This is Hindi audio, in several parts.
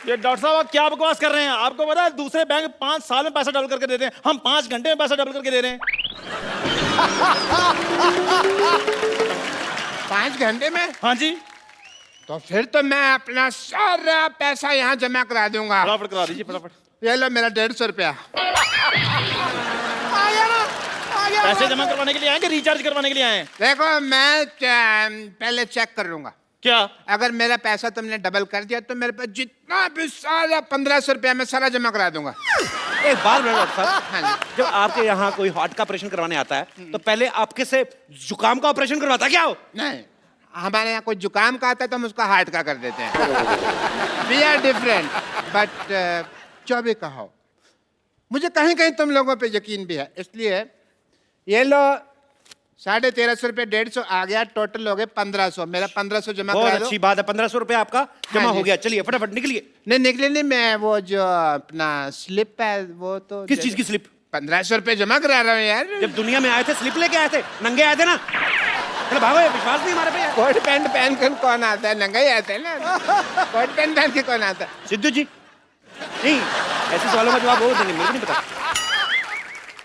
ये डॉक्टर साहब आप क्या बकवास कर रहे हैं? आपको पता है दूसरे बैंक 5 साल में पैसा डबल करके देते हैं, हम 5 घंटे में पैसा डबल करके दे रहे हैं। 5 घंटे में? हाँ जी। तो फिर तो मैं अपना सारा पैसा यहाँ जमा करा दूंगा। फटाफट करा दीजिए, फटाफट। ये लो मेरा 150 रुपया। पैसे जमा करवाने के लिए आए कि रिचार्ज करवाने के लिए आए? देखो मैं पहले चेक कर लूंगा। क्या? अगर मेरा पैसा तुमने डबल कर दिया तो मेरे पास जितना भी सारा 1500 रुपया मैं सारा जमा करा दूंगा। एक बार डॉक्टर साहब, हाँ जी। जब आपके यहाँ कोई हार्ट का ऑपरेशन करवाने आता है तो पहले आपके से जुकाम का ऑपरेशन करवाता क्या हो? नहीं, हमारे यहाँ कोई जुकाम का आता है तो हम उसका हार्ट का कर देते हैं। वी आर डिफरेंट, बट जो भी कहो, मुझे कहीं कहीं तुम लोगों पे यकीन भी है, इसलिए ये लो 1350 रुपये, 150 आ गया, टोटल हो गए 1500। मेरा 1500 जमा बहुत करा दो। अच्छी बात है, 1500 रुपए आपका जमा जी। हो गया। चलिए फटाफट निकलिए। नहीं निकले नहीं, मैं वो जो अपना स्लिप है वो तो किस चीज की स्लिप? 1500 रुपये जमा करा रहा हूँ यार। जब दुनिया में आए थे स्लिप लेके आए थे, नंगे आए थे ना। चलो भागो, ये विश्वास नहीं हमारे पे यार। कोट पैंट पहन कर कौन आता है? नंगा ही आता है ना। कोट पैंट पहन के कौन आता है? सिद्धू जी नहीं, ऐसे सवालों का जवाब वो देंगे, मेरे को नहीं पता।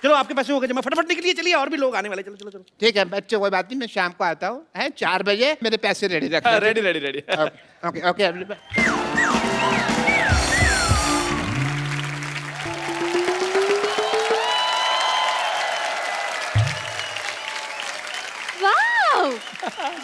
चलो आपके पैसे हो गए जमा, फटाफट निकलिए। चलिए और भी लोग आने वाले, चलो चलो चलो। ठीक है बच्चे, कोई बात नहीं, मैं शाम को आता हूँ। है 4 बजे मेरे पैसे रेडी रखना। Ready ready ready. Okay okay. Wow!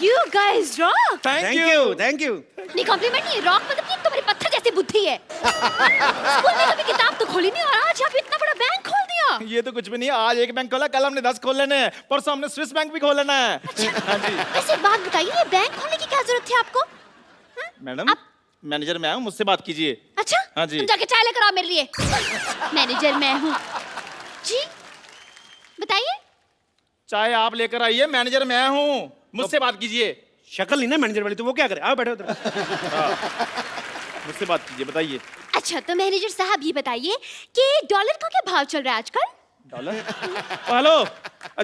You guys rock! Thank you. Thank you. नहीं कॉम्प्लीमेंट नहीं, रॉक मतलब कि तुम्हारी पत्थर जैसी बुद्धि है। स्कूल में कभी किताब तो खोली नहीं और आज यहाँ पे इतना बड़ा बैंक खोल दिया। ये तो कुछ भी नहीं, आज एक बैंक खोला, कल हमने 10 खोल लेने हैं, परसों हमने स्विस बैंक भी खोल लेना है। हाँ जी। वैसे एक बात बताइए, ये बैंक खोलने की क्या जरूरत थी आपको? मैडम मैनेजर मैं हूँ, मुझसे बात कीजिए। अच्छा? हाँ जी। तुम जाके चाय लेकर आओ मेरे लिए। मैनेजर मैं हूँ। जी? बताइए। चाय आप लेकर आइए, मैनेजर मैं हूँ, मुझसे बात कीजिए। शक्ल नहीं ना मैनेजर वाली, तो वो क्या करे? आओ बैठो उधर। मुझसे बात कीजिए, बताइए। अच्छा तो मैनेजर साहब ये बताइए कि डॉलर का क्या भाव चल रहा है आजकल? डॉलर? हेलो,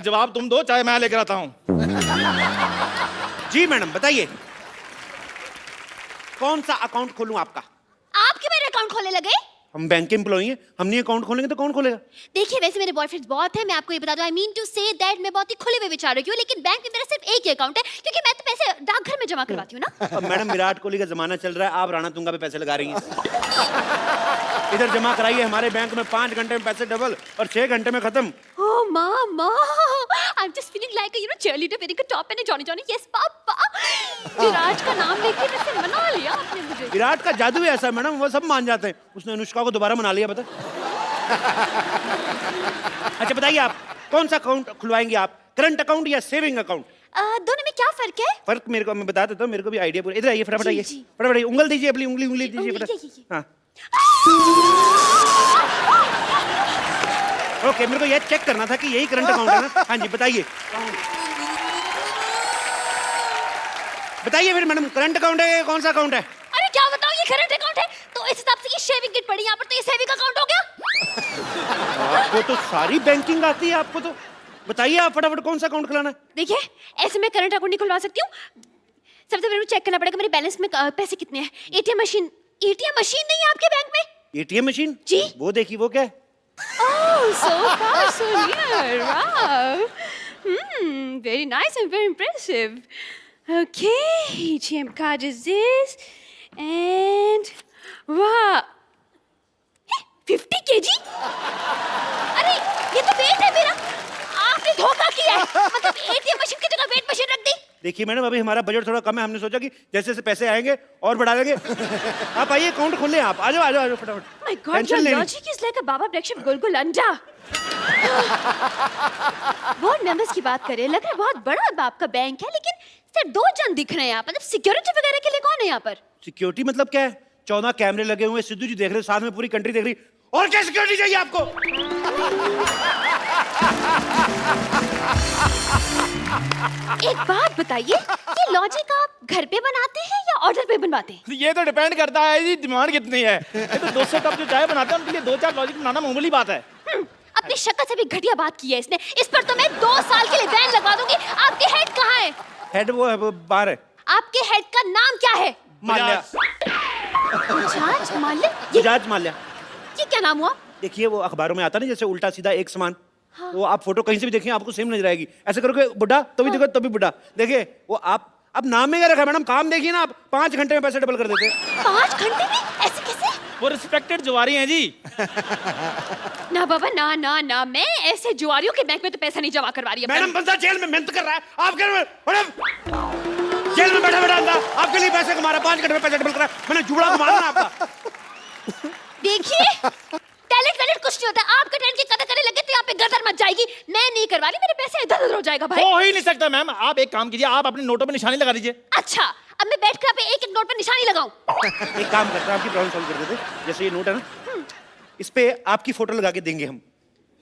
जवाब तुम दो, चाय मैं लेकर आता हूँ। जी मैडम बताइए, कौन सा अकाउंट खोलूं आपका? आप क्यों मेरे अकाउंट खोलने लगे? हम बैंक के एम्प्लॉई हैं, हम नहीं अकाउंट खोलेंगे तो कौन खोलेगा? देखिए वैसे मेरे बॉयफ्रेंड्स बहुत हैं, मैं आपको ये बता दूं, I mean to say that मैं बहुत ही खुले हुए विचारों की हूँ, लेकिन बैंक में मेरा सिर्फ एक ही अकाउंट है क्योंकि मैं तो पैसे डाकघर में जमा करवाती हूँ ना। अब मैडम विराट कोहली का जमाना चल रहा है, आप राणा तुंगा पे पैसे लगा रही हैं। इधर जमा कराइए, हमारे बैंक में 5 घंटे में पैसे डबल और 6 घंटे में खत्म। Oh mama, I'm just feeling like a cheerleader wearing a top and a Johnny Johnny. Yes पापा। विराट का नाम लेके वैसे मना लिया आपने मुझे। विराट का जादू ही ऐसा है मैडम, वो सब मान जाते हैं। उसने अनुष्का को दोबारा मना लिया, पता? अच्छा बताइए आप कौन सा अकाउंट खुलवाएंगे आप, करंट अकाउंट या सेविंग अकाउंट? दोनों में क्या फर्क है? फर्क मेरे को मैं बता देता हूँ, मेरे को भी आइडिया पूरा। इधर आइए फटाफट, जी, आइए जी। फटाफट आइए। उंगल दीजिए, अपनी उंगली दीजिए उंगली, फटाफट। ये। हाँ ओके, मेरे को ये चेक करना था कि यही करंट अकाउंट है ना। हाँ जी बताइए, बताइए फिर मैडम, करंट अकाउंट है कौन सा अकाउंट है? अरे क्या बताऊं, ये करंट अकाउंट है तो इस हिसाब से ये शेविंग किट पड़ी यहाँ पर, तो ये सेविंग अकाउंट हो गया। आपको तो सारी बैंकिंग आती है, आपको तो। बताइए आप फटाफट कौन सा अकाउंट खुलाना है? देखिए ऐसे मैं करंट अकाउंट नहीं खुलवा सकती हूँ, सबसे पहले चेक करना पड़ेगा मेरे बैलेंस में पैसे कितने हैं। एटीएम मशीन नहीं है आपके बैंक में? एटीएम मशीन जी। वो देखिए, वो क्या है? Oh, so far, so near. Wow. Very nice and very impressive. Okay, ATM card is this. And wow. 50 kg? अरे ये तो वेट है मेरा। आपने धोखा किया है। मतलब ATM मशीन की जगह वेट मशीन रख दी। देखिए मैडम, अभी हमारा बजट थोड़ा कम है, हमने सोचा कि जैसे जैसे पैसे आएंगे और बढ़ा देंगे। आप आइए, अकाउंट खोल लें आप। आ जाओ आ जाओ फटाफट। My God, your logic is like a Baba Black Sheep गुलगुल अंडा। बोर्ड मेंबर्स की बात करें, लग रहा है बहुत बड़ा आपका बैंक है, लेकिन सिर्फ 2 जन दिख रहे हैं यहाँ पर। मतलब सिक्योरिटी वगैरह के लिए कौन है यहाँ पर? सिक्योरिटी मतलब क्या है? 14 कैमरे लगे हुए, सिद्धू जी देख रहे, साथ में पूरी कंट्री देख रही। और क्या सिक्योरिटी चाहिए आपको? एक बात बताइए, ये लॉजिक आप घर पे बनाते हैं या ऑर्डर पे बनवाते हैं? ये तो डिपेंड करता है जी डिमांड कितनी है। ये तो 200 कप जो चाय बनाते हैं उनके लिए 2-4 लॉजिक बनाना मामूली बात है। अपनी शक्ल से भी घटिया बात की है इसने। इस पर तो मैं 2 साल के लिए बैन लगवा दूंगी। आपके हेड कहाँ है? हेड वो है, वो बाहर है। आपके हेड का नाम क्या है? माल्या। बजाज माल्या बजाज माल्या। ये क्या नाम हुआ? देखिए वो अखबारों में आता ना जैसे उल्टा सीधा एक समान, वो आप फोटो कहीं से भी देखिए आपको सेम नजर आएगी। ऐसे करोगे बुढ़ा तो भी देखो तभी बुढ़ा। देखिए वो आप अब नाम में क्या रखा है मैडम, काम देखिए ना आप, 5 घंटे में पैसे डबल कर देते हैं। 5 घंटे में? ऐसे कैसे? वो रिस्पेक्टेड जुआरी हैं जी। ना बाबा ना ना ना, मैं ऐसे जुआरियों के बैंक में तो पैसा नहीं जमा करवा रही। मैडम बंदा जेल में मेहनत कर रहा है, आप कह रहे हो मैडम जेल में बैठा बैठा अंदा आपके लिए पैसे कमा रहा है, 5 घंटे में पैसे डबल कर रहा है। मैंने जुड़ा घुमा ना आपका। देखिए टैलेंट वैलेंट कुछ नहीं होता, आपका टैलेंट की कदर करने लगे तो यहाँ पे गर्दन मच जाएगी। मैं नहीं करवा रही, मेरे पैसे इधर उधर हो जाएगा भाई। हो ही नहीं सकता मैम, आप एक काम कीजिए, आप अपने नोटों पे निशानी लगा दीजिए। अच्छा अब मैं बैठ कर आप एक एक नोट पर निशानी लगाऊं? एक काम करते हैं, आपकी प्रॉब्लम सॉल्व कर देते हैं। जैसे ये नोट है ना, इस पे आपकी फोटो लगा के देंगे हम।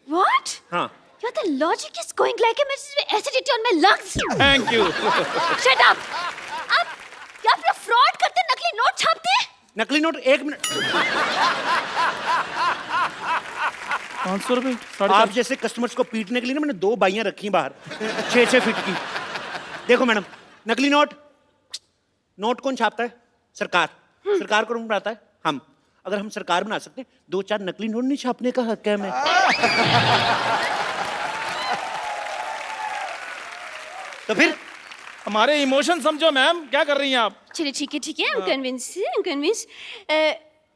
What? हाँ Your the logic is going like a acidity on my lungs. Thank you. Shut up. आप लोग फ्रॉड करते, नकली नोट छापते हैं? नकली नोट 1 मिनट। 500 रुपए आप जैसे कस्टमर्स को पीटने के लिए ना मैंने 2 बाइयां रखी हैं बाहर 6-6 फीट की। देखो मैडम, नकली नोट, नोट कौन छापता है? सरकार। सरकार कौन बनाता है? हम। अगर हम सरकार बना सकते 2-4 नकली नोट नहीं छापने का हक है हमें। तो फिर हमारे इमोशन समझो मैम, क्या कर रही हैं आप? चलिए ठीक है, I'm convinced.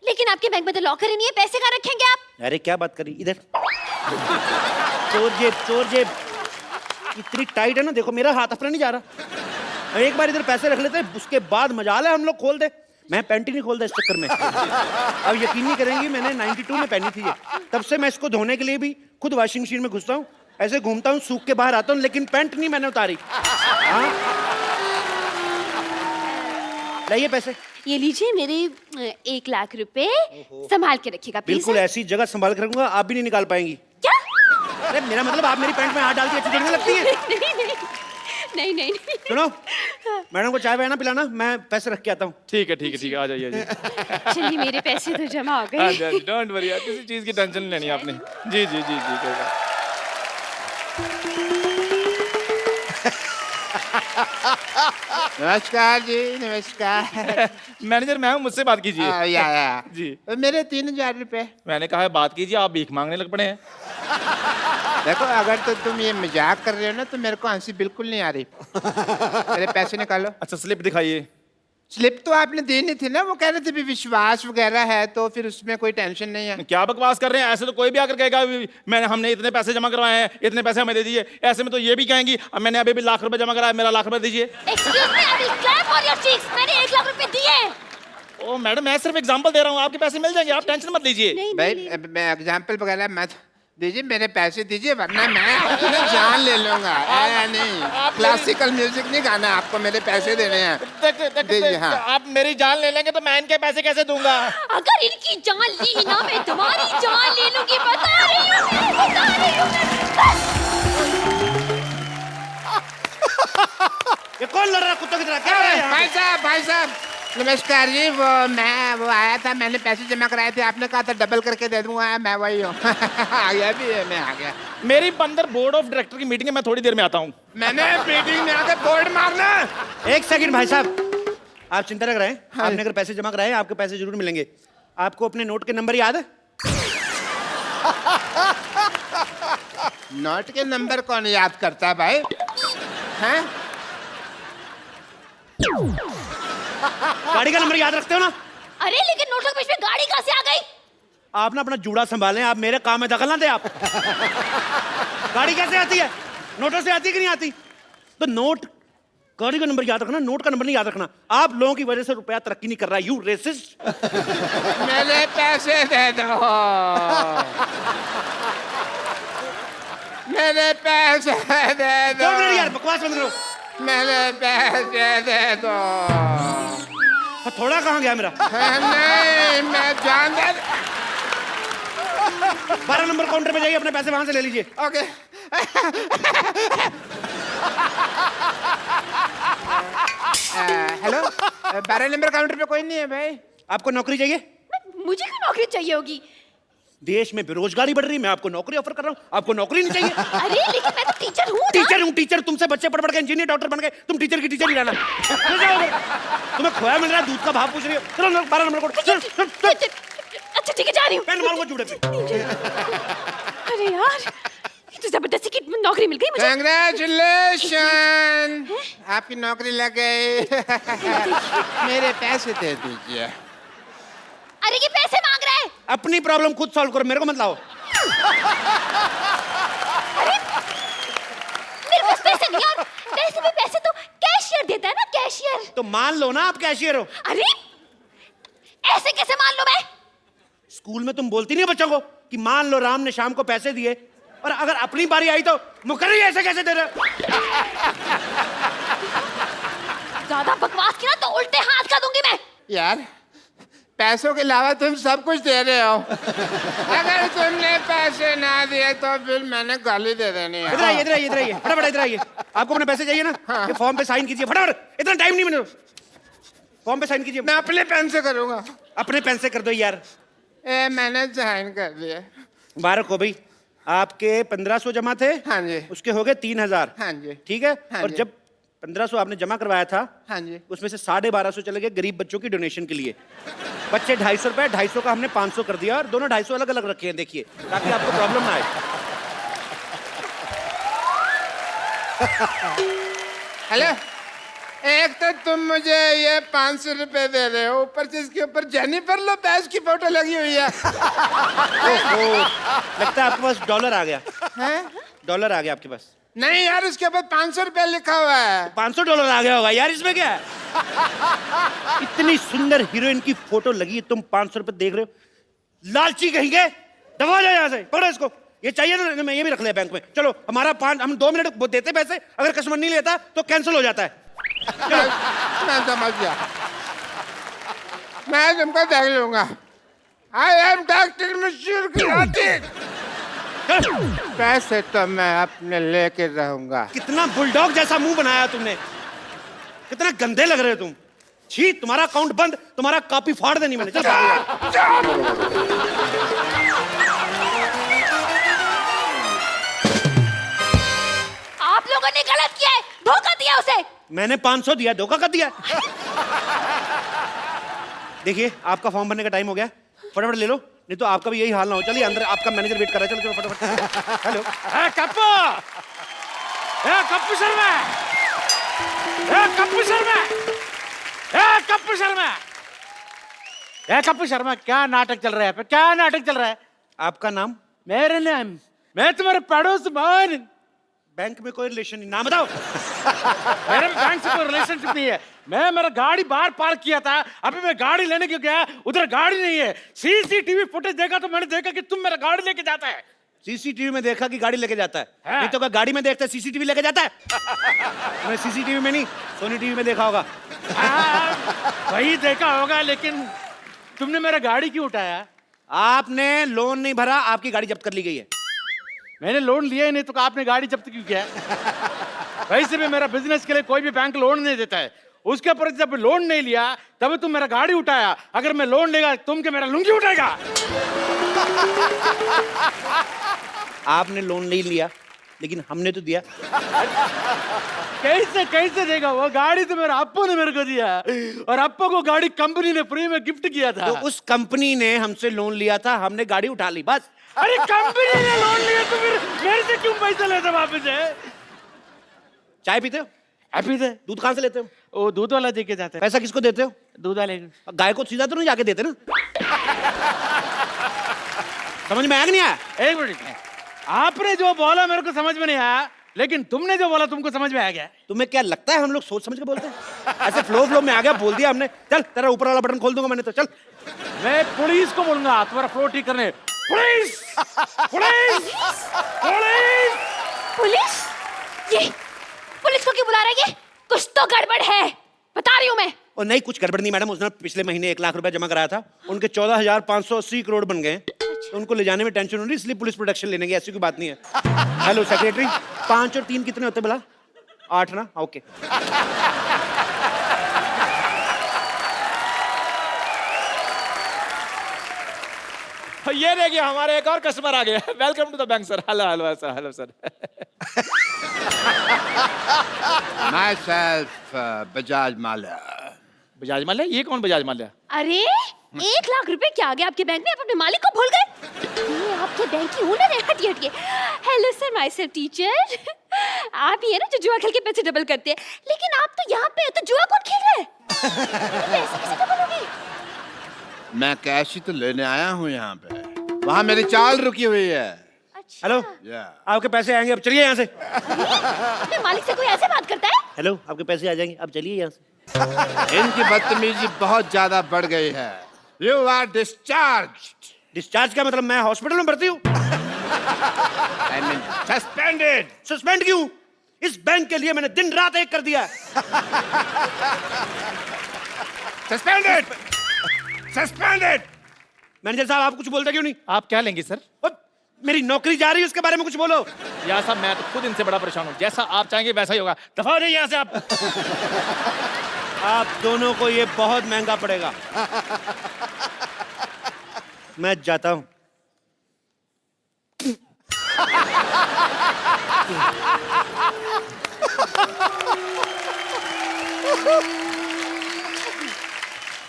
लेकिन आपके बैंक में तो लॉकर ही नहीं है, पैसे कहाँ रखेंगे आप? अरे क्या बात करी, इधर चोर जेब इतनी टाइट है ना, देखो मेरा हाथ अपना नहीं जा रहा। एक बार इधर पैसे रख लेते, उसके बाद मजाल है हम लोग खोल दे। मैं पैंट ही नहीं खोलता इस चक्कर में। अब यकीन नहीं करेंगी, मैंने 92 में पहनी थी ये, तब से मैं इसको धोने के लिए भी खुद वॉशिंग मशीन में घुसता हूँ, ऐसे घूमता हूँ, सूख के बाहर आता हूँ, लेकिन पैंट नहीं मैंने उतारी। हाँ लाइए पैसे। ये लीजिए मेरे 1 लाख रुपए, संभाल के रखिएगा प्लीज। बिल्कुल ऐसी जगह संभाल के रखूंगा, आप भी नहीं निकाल पाएंगी। क्या? अरे मेरा मतलब आप मेरी पैंट में हाथ डाल के अच्छी देखने लगती है। नहीं। सुनो, मैडम को चाय वाय ना पिलाना, मैं पैसे रख के आता हूँ। ठीक है, आ जाइए जी। चलिए मेरे पैसे तो जमा हो गए। डोंट वरी, किसी चीज की टेंशन नहीं लेनी आपने। जी कोई बात। नमस्कार जी, नमस्कार। मैनेजर मैम मुझसे बात कीजिए। या जी। मेरे 3000 रुपए। मैंने कहा है बात कीजिए, आप भीख मांगने लग पड़े हैं। देखो अगर तो तुम ये मजाक कर रहे हो ना तो मेरे को हंसी बिल्कुल नहीं आ रही। मेरे पैसे निकालो। अच्छा स्लिप दिखाइए। स्लिप तो आपने देनी थी ना, वो कह रहे थे भी विश्वास वगैरह है तो फिर उसमें कोई टेंशन नहीं है। क्या बकवास कर रहे हैं? ऐसे तो कोई भी आकर कहेगा हमने इतने पैसे जमा करवाए हैं, इतने पैसे हमें दे दीजिए। ऐसे में तो ये भी कहेंगी अब मैंने अभी भी लाख रुपए जमा कराया, मेरा लाख रुपए दीजिए। Excuse me, I will clap on your cheeks. मैंने 1 लाख रुपए दिए। ओ मैडम, मैं सिर्फ एग्जांपल दे रहा हूँ, आपके पैसे मिल जाएंगे, आप टेंशन मत लीजिए। नहीं भाई मैं एग्जाम्पल वगैरह मत दीजिए, मेरे पैसे दीजिए वरना मैं अपनी जान ले लूंगा। नहीं क्लासिकल म्यूजिक नहीं गाना आपको, मेरे पैसे देने हैं। दीजिए। हाँ आप मेरी जान ले लेंगे तो मैं इनके पैसे कैसे दूंगा? अगर इनकी जान ली ना मैं तुम्हारी जान ले लूंगी, बता रही हूँ बस। ये कौन लड़ रहा कुत्तों की तरह? क्या हो रहा है यहाँ पे? भाई साहब नमस्कार जी। वो आया था, मैंने पैसे जमा कराए थे, आपने कहा था डबल करके दे दूंगा, मैं वही हूँ। आ गया भी है, मैं आ गया। मेरी अंदर बोर्ड ऑफ डायरेक्टर की मीटिंग है, मैं थोड़ी देर में आता हूँ। मैंने मीटिंग में आके बोर्ड मारना। 1 सेकंड भाई साहब, आप चिंता न कराएं। आपने अगर पैसे जमा कराए आपके पैसे जरूर मिलेंगे। आपको अपने नोट के नंबर याद है? नोट के नंबर कौन याद करता है भाई? हैं? गाड़ी का नंबर याद रखते हो ना? अरे लेकिन नोटों के बीच में गाड़ी कहाँ से आ गई? आप ना अपना जूड़ा संभालें, आप मेरे काम में दखल ना दे। आप गाड़ी कैसे आती है? नोटों से आती है कि नहीं आती? तो नोट गाड़ी का नंबर याद रखना, नोट का नंबर नहीं याद रखना। आप लोगों की वजह से रुपया तरक्की नहीं कर रहा है। You resist. मेरे पैसे दे दो। मेरे पैसे दे दो। 2 मिनट यार, बकवास बंद करो। मेरे पैसे दे दो। थोड़ा कहाँ गया मेरा? नहीं मैं जान दे। 12 नंबर काउंटर पे जाइए, अपने पैसे वहां से ले लीजिए। ओके। हेलो, 12 नंबर काउंटर पे कोई नहीं है भाई। आपको नौकरी चाहिए? मुझे क्यों नौकरी चाहिए होगी? देश में बेरोजगारी बढ़ रही है, मैं आपको नौकरी ऑफर कर रहा हूँ, आपको नौकरी नहीं चाहिए? अरे लेकिन मैं तो टीचर हूँ ना। टीचर हूँ टीचर, तुमसे बच्चे पढ़ पढ़ के इंजीनियर डॉक्टर बन गए, तुम टीचर की टीचर ही रहना। तुम्हें खोया मिल रहा है, दूध का भाव पूछ रही हो। चलो 12 नंबर कोड। अच्छा ठीक है, जा रही हूँ। पेन मारूंगा जूड़े पे। अरे यार, ये तो जबरदस्ती की नौकरी मिल गई मुझे। कंग्रेचुलेशन, आपकी नौकरी लग गई। मेरे पैसे दे दीजिए। अरे ये पैसे मांग रहा है। अपनी प्रॉब्लम खुद सॉल्व करो, मेरे को मत लाओ। अरे मेरे पास पैसे नहीं यार, वैसे भी पैसे तो कैशियर देता है ना, कैशियर। तो मान लो ना आप कैशियर हो। अरे ऐसे कैसे मान लो मैं? स्कूल में तुम बोलती नहीं बच्चों को कि मान लो राम ने शाम को पैसे दिए, और अगर अपनी बारी आई तो मुकर्री ऐसे कैसे दे रहे हो? ज्यादा बकवास की ना तो उल्टे हाथ का दूंगी मैं। यार पैसों के अलावा तुम सब कुछ दे रहे हो। अगर तुमने पैसे ना दिए तो फिर मैंने गाली दे देनी है। इधर आइए, इधर आइए, इधर आइए, फटाफट इधर आइए। आपको अपने पैसे चाहिए ना? हाँ। ये फॉर्म पे साइन कीजिए फटाफट, इतना टाइम नहीं मैंने। फॉर्म पे साइन कीजिए। मैं अपने पेन से करूंगा। अपने पेन से कर दो यार। मैंने साइन कर दिया। मुबारक हो भाई, आपके 1500 जमा थे। हाँ जी। उसके हो गए 3000। हाँ जी। ठीक है। हाँ और जी। जब 1500 आपने जमा करवाया था, हाँ जी। उसमें से 1250 चले गए गरीब बच्चों की डोनेशन के लिए। बच्चे 250 रुपए, 250 का हमने 500 कर दिया, और दोनों 250 अलग अलग रखे हैं, देखिए, ताकि आपको प्रॉब्लम ना आए। हेलो, एक तो तुम मुझे ये 500 रुपए दे रहे हो, ऊपर से इसके ऊपर जेनिफर लोपेज की फोटो लगी हुई है। लगता है आपके पास डॉलर आ गया। हैं? डॉलर आ गया आपके पास। नहीं यार, उसके ऊपर 500 रुपए लिखा हुआ है। 500 डॉलर आ गया होगा यार, इसमें क्या है? इतनी सुंदर हीरोइन की फोटो लगी है, तुम 500 रुपए देख रहे हो? लालची कहेंगे, दबा जाओ यहाँ से, पकड़ो इसको। ये चाहिए ना, मैं ये भी रख लिया बैंक में। चलो हमारा हम 2 मिनट देते पैसे, अगर कस्टमर नहीं लेता तो कैंसिल हो जाता है। मैं समझ गया, मैं तुमको देख लूंगा। आई एम डॉक्टर मशहूर पैसे तो मैं अपने लेके रहूंगा। कितना बुलडॉग जैसा मुंह बनाया तुमने, कितना गंदे लग रहे हो तुम। छी, तुम्हारा अकाउंट बंद, तुम्हारा कॉपी फाड़ देनी मैंने। चल आप लोगों ने गलत किया है, धोखा दिया उसे। मैंने 500 दिया, धोखा कर दिया। देखिए, आपका फॉर्म भरने का टाइम हो गया, फटाफट ले लो, नहीं तो आपका भी यही हाल ना हो। चलिए अंदर, आपका मैनेजर वेट कर रहा है। चलो चलो फटाफट। हेलो कप्पू, कप्पू शर्मा, कप्पू शर्मा, कप्पू शर्मा, कप्पू शर्मा, क्या नाटक चल रहा है? क्या नाटक चल रहा है? आपका नाम? मेरे नाम, मैं तुम्हारे पड़ोस मान। बैंक में कोई रिलेशन नहीं, नाम बताओ। मेरे बैंक से कोई रिलेशनशिप नहीं है। मैं मेरा गाड़ी बाहर पार्क किया था, अभी मैं गाड़ी लेने क्यों गया, उधर गाड़ी नहीं है। सीसीटीवी फुटेज देखा तो मैंने देखा कि तुम मेरा गाड़ी लेके जाता है। सीसीटीवी में देखा कि गाड़ी लेके जाता है? हाँ। नहीं तो क्या गाड़ी में देखता है सीसीटीवी लेके जाता है? मैं सीसीटीवी में नहीं, सोनी टीवी में देखा होगा। वही देखा होगा, लेकिन तुमने मेरा गाड़ी क्यों उठाया? आपने लोन नहीं भरा, आपकी गाड़ी जब्त कर ली गई है। मैंने लोन लिया ही नहीं तो आपने गाड़ी जब्त क्यों किया? वैसे भी मेरा बिजनेस के लिए कोई भी बैंक लोन नहीं देता है। उसके ऊपर जब लोन नहीं लिया तब तुम मेरा गाड़ी उठाया। अगर मैं लोन लेगा तुम क्या मेरा लुंगी उठाएगा? आपने लोन नहीं लिया, लेकिन हमने तो दिया। कैसे कैसे देगा? वो गाड़ी तो मेरा अप्पू ने मेरे को दिया, और अप्पू को गाड़ी कंपनी ने फ्री में गिफ्ट किया था। तो उस कंपनी ने हमसे लोन लिया था, हमने गाड़ी उठा ली, बस। अरे कंपनी ने लोन लिया तो फिर मेरे से क्यों पैसा लेते वापस है? चाय पीते हो? पीते। दूध कहाँ से लेते हो? वो दूध वाला दे के जाते हैं। पैसा किसको देते हो? दूध वाले। गाय को सीधा तो नहीं जाके देते ना? समझ में आया कि नहीं आया? एक मिनट, आपने जो बोला मेरे को समझ में नहीं आया, लेकिन तुमने जो बोला तुमको समझ में आ गया। तुम्हें क्या लगता है हम लोग सोच समझ के बोलते हैं? ऐसे फ्लो में आ गया, बोल दिया हमने। चल तेरा ऊपर वाला बटन खोल दूंगा मैंने तो। चल, मैं पुलिस को बोलूंगा तुम्हारा फ्लो ठीक करने। Police, police, police, police? ये पुलिस को क्यों बुला रहा है? ये कुछ तो गड़बड़ है, बता रही हूँ मैं। और नहीं, कुछ गड़बड़ नहीं मैडम। उसने पिछले महीने 1 लाख रुपया जमा कराया था, उनके 14,580 करोड़ बन गए। तो उनको ले जाने में टेंशन हो रही, इसलिए पुलिस प्रोटेक्शन लेने की, ऐसी कोई बात नहीं है। हेलो सेक्रेटरी, 5 और 3 कितने होते बोला? 8 ना? ओके। ये देखिए हमारे एक और कस्टमर आ गया। Welcome to the bank sir. Hello hello sir, hello sir. Myself, Bajaj Mallya. Bajaj Mallya? ये कौन बजाज माल्या? अरे 1 लाख रुपए क्या आ गए आपके बैंक में? आप अपने मालिक को भूल गए? ये आपके बैंक की ओनर है। हटिए हटिए। Hello sir, myself teacher. आप ही है ना जो जुआ खेल के पैसे डबल करते हैं, लेकिन आप तो यहाँ पे हो तो जुआ कौन खेल रहा है? पैसे कैसे डबल होंगे? मैं कैश ही तो लेने आया हूँ यहाँ पे। वहाँ मेरी चाल रुकी हुई है। अच्छा। हेलो, आपके पैसे आएंगे, अब चलिए यहाँ से। अपने मालिक से कोई ऐसे बात करता है? हेलो, आपके पैसे आ जाएंगे, अब चलिए यहाँ से। इनकी बदतमीजी बहुत ज्यादा बढ़ गई है। You are discharged. डिस्चार्ज का मतलब मैं हॉस्पिटल में भर्ती हूँ? I mean suspended. सस्पेंड क्यों? इस बैंक के लिए मैंने दिन रात एक कर दिया। सस्पेंडेड। सस्पेंडेड। मैनेजर साहब, आप कुछ बोलते क्यों नहीं? आप क्या लेंगे सर? मेरी नौकरी जा रही है, उसके बारे में कुछ बोलो। यार साहब, मैं तो खुद इनसे बड़ा परेशान हूँ। जैसा आप चाहेंगे वैसा ही होगा। दफा हो जाइए यहाँ से आप। आप दोनों को ये बहुत महंगा पड़ेगा। मैं जाता हूं।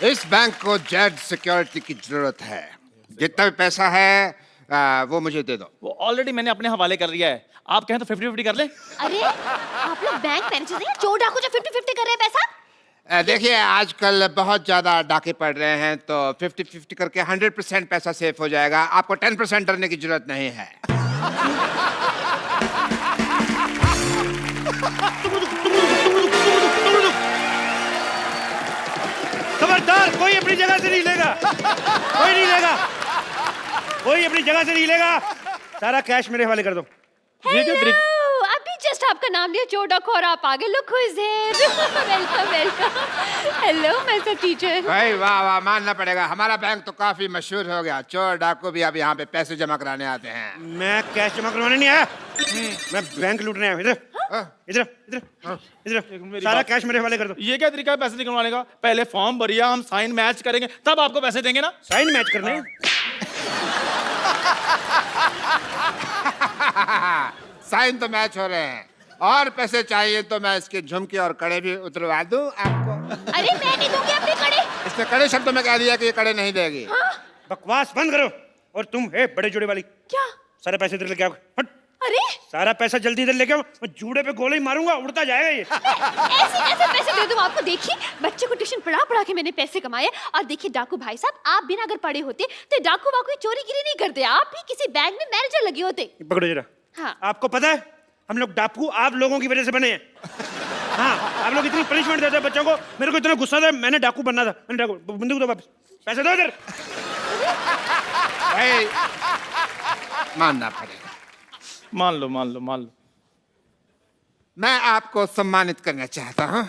इस बैंक को जेड सिक्योरिटी की जरूरत है। जितना भी पैसा है वो मुझे दे दो। वो ऑलरेडी मैंने अपने हवाले कर लिया है। आप कहें तो 50-50 कर लें? अरे आप लोग बैंक मैनेजर हैं, चोर डाकू जो 50-50 कर रहे हैं पैसा? देखिए, आजकल बहुत ज्यादा डाके पड़ रहे हैं, तो 50-50 करके 100% पैसा सेफ हो जाएगा। आपको 10% डरने की जरूरत नहीं है। खबरदार, कोई अपनी जगह से नहीं लेगा। कोई नहीं लेगा। कोई अपनी जगह से नहीं लेगा। सारा कैश मेरे हवाले कर दो। हेलो, अभी जस्ट आपका नाम लिया चोर डाकू और आप आगे। Look who is here. Welcome welcome. Hello my self teacher. भाई वाह वाह, मानना पड़ेगा। हमारा बैंक तो काफी मशहूर हो गया। चोर डाकू भी अब यहाँ पे पैसे जमा कराने आते हैं। मैं कैश जमा करवाने नहीं आया, मैं बैंक लूटने आया। इधर इधर इधर इधर, सारा कैश मेरे हवाले कर दो। ये क्या तरीका है पैसे निकलवाने का? पहले फॉर्म भरिए, हम साइन मैच करेंगे, तब आपको पैसे देंगे ना। साइन मैच करने? साइन तो मैच हो रहे हैं, और पैसे चाहिए तो मैं इसके झुमके और कड़े भी उतरवा दूं आपको। अरे मैं नहीं दूंगी अपने कड़े। इसने कड़े शब्दों में कह दिया कि ये कड़े नहीं देगी। बकवास बंद करो। और तुम है बड़े जोड़े वाली, क्या? सारे पैसे इधर लेके आओ। हट। अरे सारा पैसा जल्दी इधर लेके आओ, मैं जूड़े पे गोली मारूंगा, उड़ता जाएगा ये। ऐसे कैसे पैसे दे दूं आपको? देखिए, बच्चे को ट्यूशन पढ़ा पढ़ा के मैंने पैसे कमाए। और देखिए डाकू भाई साहब, आप बिना अगर पढ़े होते तो डाकू वाकू चोरी गिरी नहीं करते। आप भी किसी बैंक में मैनेजर लगे होते। पकड़ो जरा। हाँ। आपको पता है हम लोग डाकू आप लोगों की वजह से बने हैं। हाँ, आप लोग इतनी पनिशमेंट देते हैं बच्चों को। मेरे को इतना गुस्सा था, मैंने डाकू बनना था। मैंने डाकू, बंदूक दो वापस, पैसे दो इधर। भाई मानना पड़ेगा। मान लो मान लो मान लो। मैं आपको सम्मानित करना चाहता हूँ।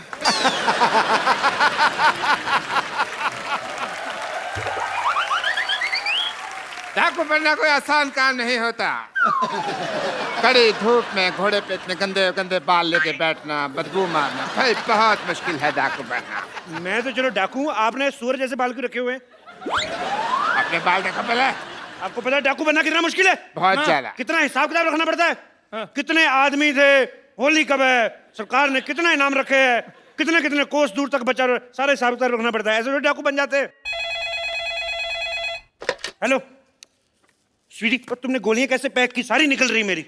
डाकू बनना कोई आसान काम नहीं होता। कड़ी धूप में घोड़े पे इतने गंदे गंदे बाल लेके बैठना, बदबू मारना, भाई बहुत मुश्किल है डाकू बनना। मैं तो चलो डाकू हूं, आपने सूअर जैसे बाल क्यों रखे हुए हैं? अपने बाल देखो पहले। आपको पता है डाकू बनना कितना मुश्किल है? बहुत हाँ, ज्यादा। कितना हिसाब किताब रखना पड़ता है। कितने आदमी थे, होली कब है, सरकार ने कितना इनाम रखे हैं, कितने कितने कोस दूर तक बचा, सारे हिसाब किताब रखना पड़ता है। ऐसे तो डाकू बन जाते हैं। हेलो स्वीटी, तुमने गोलियां कैसे पैक की? सारी निकल रही मेरी।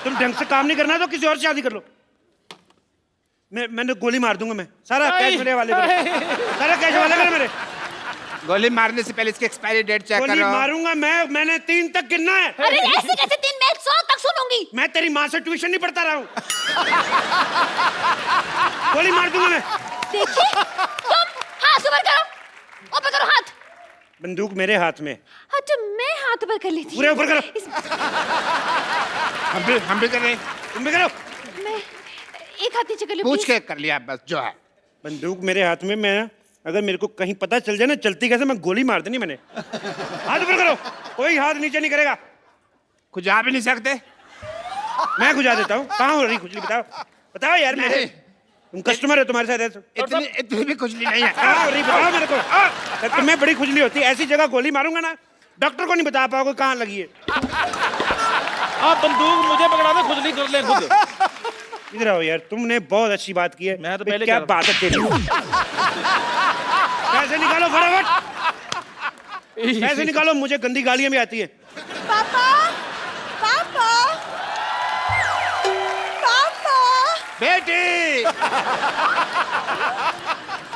तुम ढंग से काम नहीं करना तो किसी और से शादी कर लो। मैंने गोली मार दूंगा। मैं सारा कैश मेरे हवाले करो। सारा कैश हवाले करो मेरे। गोली मारने से पहले इसकी एक्सपायरी डेट चेक गोली करो। मारूंगा मैंने 3 तक गिनना है। अरे ऐसे कैसे 3? मैं 100 तक सुनूंगी। मैं तेरी माँ से ट्यूशन नहीं पढ़ता रहा हूँ। गोली मार दूंगा मैं। देखिए, तुम हाथ ऊपर करो। ऊपर करो हाथ। बंदूक मेरे हाथ में। हाँ तो मैं हाथ ऊपर कर लेती। पूरे ऊपर करो। हम भी कर रहे हैं। तुम भी करो। मैं एक हाथ नीचे कर लूं, पूछ please? के कर लिया बस जो है। बंदूक मेरे हाथ में। मैं अगर मेरे को कहीं पता चल जाए ना चलती कैसे, मैं गोली मार देनी मैंने। हाथ ऊपर करो। कोई हाथ नीचे नहीं करेगा। खुजा भी नहीं सकते। मैं खुजा देता हूँ। कहाँ हो रही खुजली? बताओ बताओ यार। मेरे तुम कस्टमर हो, तुम्हारे साथ ऐसा इतनी भी खुजली नहीं है। कहाँ हो रही बताओ मेरे को। तुम्हें बड़ी खुजली होती है, ऐसी जगह गोली मारूंगा ना, डॉक्टर को नहीं बता पाओगे कहाँ लगी है। आप बंदूक मुझे पकड़ा दो, खुद नहीं कर ले खुद। इधर आओ यार, तुमने बहुत अच्छी बात की है। मैं तो भाई, पहले क्या कर- बात है तेरी। पैसे निकालो फटाफट, पैसे निकालो, मुझे गंदी गालियां भी आती है। पापा पापा पापा बेटी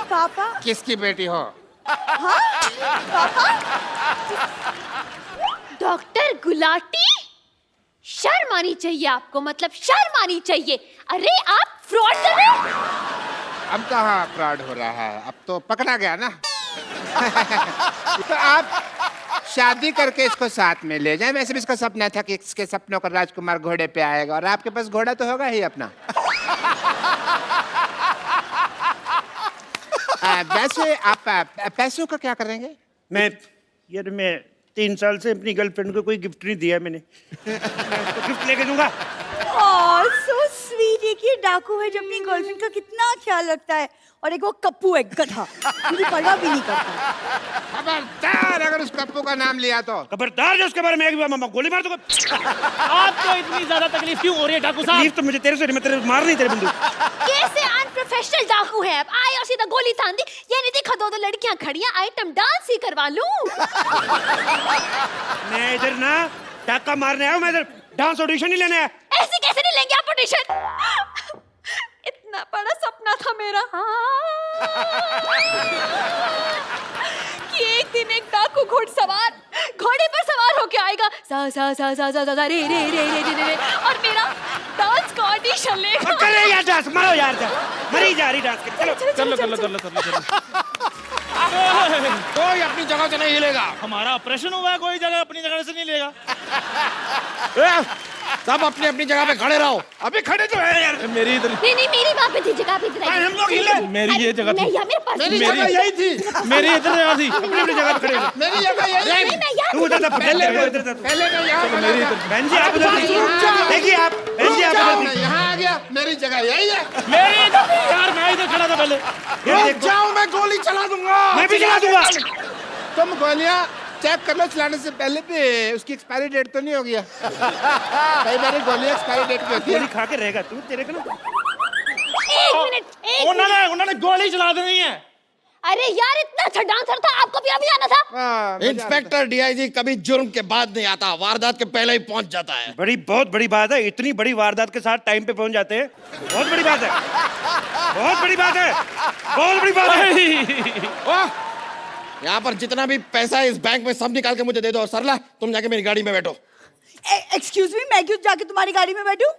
पापा किसकी बेटी हो? पापा डॉक्टर गुलाटी, शर्म आनी चाहिए आपको, मतलब शर्म आनी चाहिए। अरे आप फ्रॉड कर रहे हो। अब कहाँ फ्रॉड हो रहा है, अब तो पकड़ा गया ना। तो आप शादी करके इसको साथ में ले जाएं। वैसे भी इसका सपना था कि इसके सपनों का राजकुमार घोड़े पे आएगा, और आपके पास घोड़ा तो होगा ही अपना। वैसे आप पैसों का क्या करेंगे? मैं 3 साल से अपनी गर्लफ्रेंड को कोई गिफ्ट नहीं दिया मैंने। तो गिफ्ट लेके दूंगा। ओह सो स्वीट। एक ये डाकू है जो अपनी गर्लफ्रेंड का कितना ख्याल रखता है, और एक वो कप्पू है गधा, मुझे परवाह भी नहीं करता। खबरदार अगर उस कप्पू का नाम लिया तो। खबरदार जो उसके बारे में एक भी मामा गोली मार दूंगा। आपको इतनी ज्यादा तकलीफ क्यों हो रही है डाकू साहब? तकलीफ तो मुझे तेरे से नहीं, मैं तेरे मार नहीं तेरे बंदूक। कैसे अनप्रोफेशनल डाकू है आप? आए और सीधा गोली तान दी। ये नहीं देखा दो लड़कियां खड़ी हैं, आइटम डांस ही करवा लूं। मैं इधर ना डाका मारने आया हूं, मैं इधर डांस ऑडिशन नहीं लेने आया। ऐसे कैसे नहीं लेंगे आप ऑडिशन? इतना बड़ा सपना था मेरा कि एक दिन एक डाकू घुड़सवार घोड़े पर सवार होके आएगा, सा सा सा सा सा सा रे रे रे रे रे रे, और मेरा डांस का ऑडिशन लेगा। करे यार डांस, मारो यार डांस, मरी जा रही डांस कर। चलो कर लो कर लो कर लो कर लो कर लो। कोई अपनी जगह से नहीं हिलेगा। हमारा ऑपरेशन हुआ है, कोई जगह अपनी जगह से नहीं लेगा। सब अपनी अपनी जगह पे खड़े रहो। अबे खड़े तो है यार। मेरी इधर नहीं नहीं, मेरी वहाँ पे थी जगह पे इधर। हम लोग हिले। मेरी ये जगह थी। नहीं यार, मेरे पास मेरी नहीं। जगह यही थी। मेरी इधर जगह थी। अपनी अपनी जगह पे खड़े हो। मेरी जगह यही नहीं, थी। मैं यहाँ तू उधर था, पहले इधर था, इधर था। पहले मैं यहाँ खड़ा था। बहन जी आप उधर देखिए, देखिए आप बहन जी आप उधर मैं देखिए। यहाँ आ गया, मेरी जगह यही है। मेरी इधर थी यार, मैं इधर खड़ा था पहले। जाओ, मैं गोली चला दूंगा। मैं भी चला दूंगा। तुम गोलियां चेक कर लो चलाने से पहले भी, उसकी एक्सपायरी डेट तो नहीं हो गया? कई बार गोलियां एक्सपायरी डेट पे होती है। गोली खा के रहेगा तू, तेरे को ना। एक मिनट। उन्होंने गोली चला देनी है। अरे यार, इतना अच्छा डांसर था, आपको भी अभी आना था। हाँ, इंस्पेक्टर डीआईजी कभी जुर्म के बाद नहीं आता, वारदात के पहले ही पहुंच जाता है। बहुत बड़ी बात है, इतनी बड़ी वारदात के साथ टाइम पे पहुंच जाते हैं। बहुत बड़ी बात है, बहुत बड़ी बात है, बहुत बड़ी बात है। यहाँ पर जितना भी पैसा है इस बैंक में सब निकाल के मुझे दे दो। और सरला, तुम जाके मेरी गाड़ी में बैठो। एक्सक्यूज मी, मैं क्यों जाके तुम्हारी गाड़ी में बैठूं?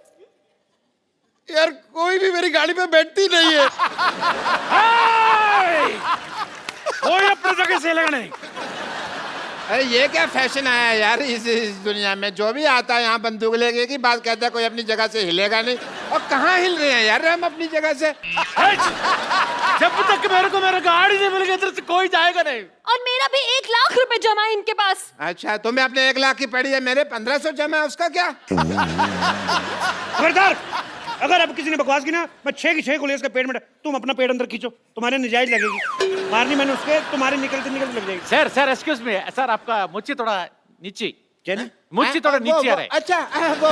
यार कोई भी मेरी गाड़ी में बैठती नहीं है। कोई अपनी जगह से हिलेगा नहीं। अरे ये क्या फैशन आया यार इस दुनिया में? जो भी आता है यहाँ बंदूक लेके एक ही बात कहता है, कोई अपनी जगह से हिलेगा नहीं। और कहाँ हिल रहे हैं यार हम अपनी जगह से? जब तक मेरे को मेरा गाड़ी नहीं मिलेगी इधर से कोई जाएगा नहीं। और मेरा भी 1 लाख रुपए जमा है इनके पास। अच्छा, तुम्हें अपने 1 लाख की पड़ी है, मेरे 1500 जमा है, उसका क्या? खबरदार, अगर अब किसी ने बकवास की ना, मैं 6 की 6 गोली इसके पेट में तुम अपना पेट अंदर खींचो, तुम्हारे नजायज लगेगी। मारनी मैंने उसके, तुम्हारे निकलते निकलते लग जाएगी। Sir sir excuse me sir, आपका मुच्ची थोड़ा नीचे। क्या ना? मुच्ची थोड़ा नीचे आ रहा है। अच्छा वो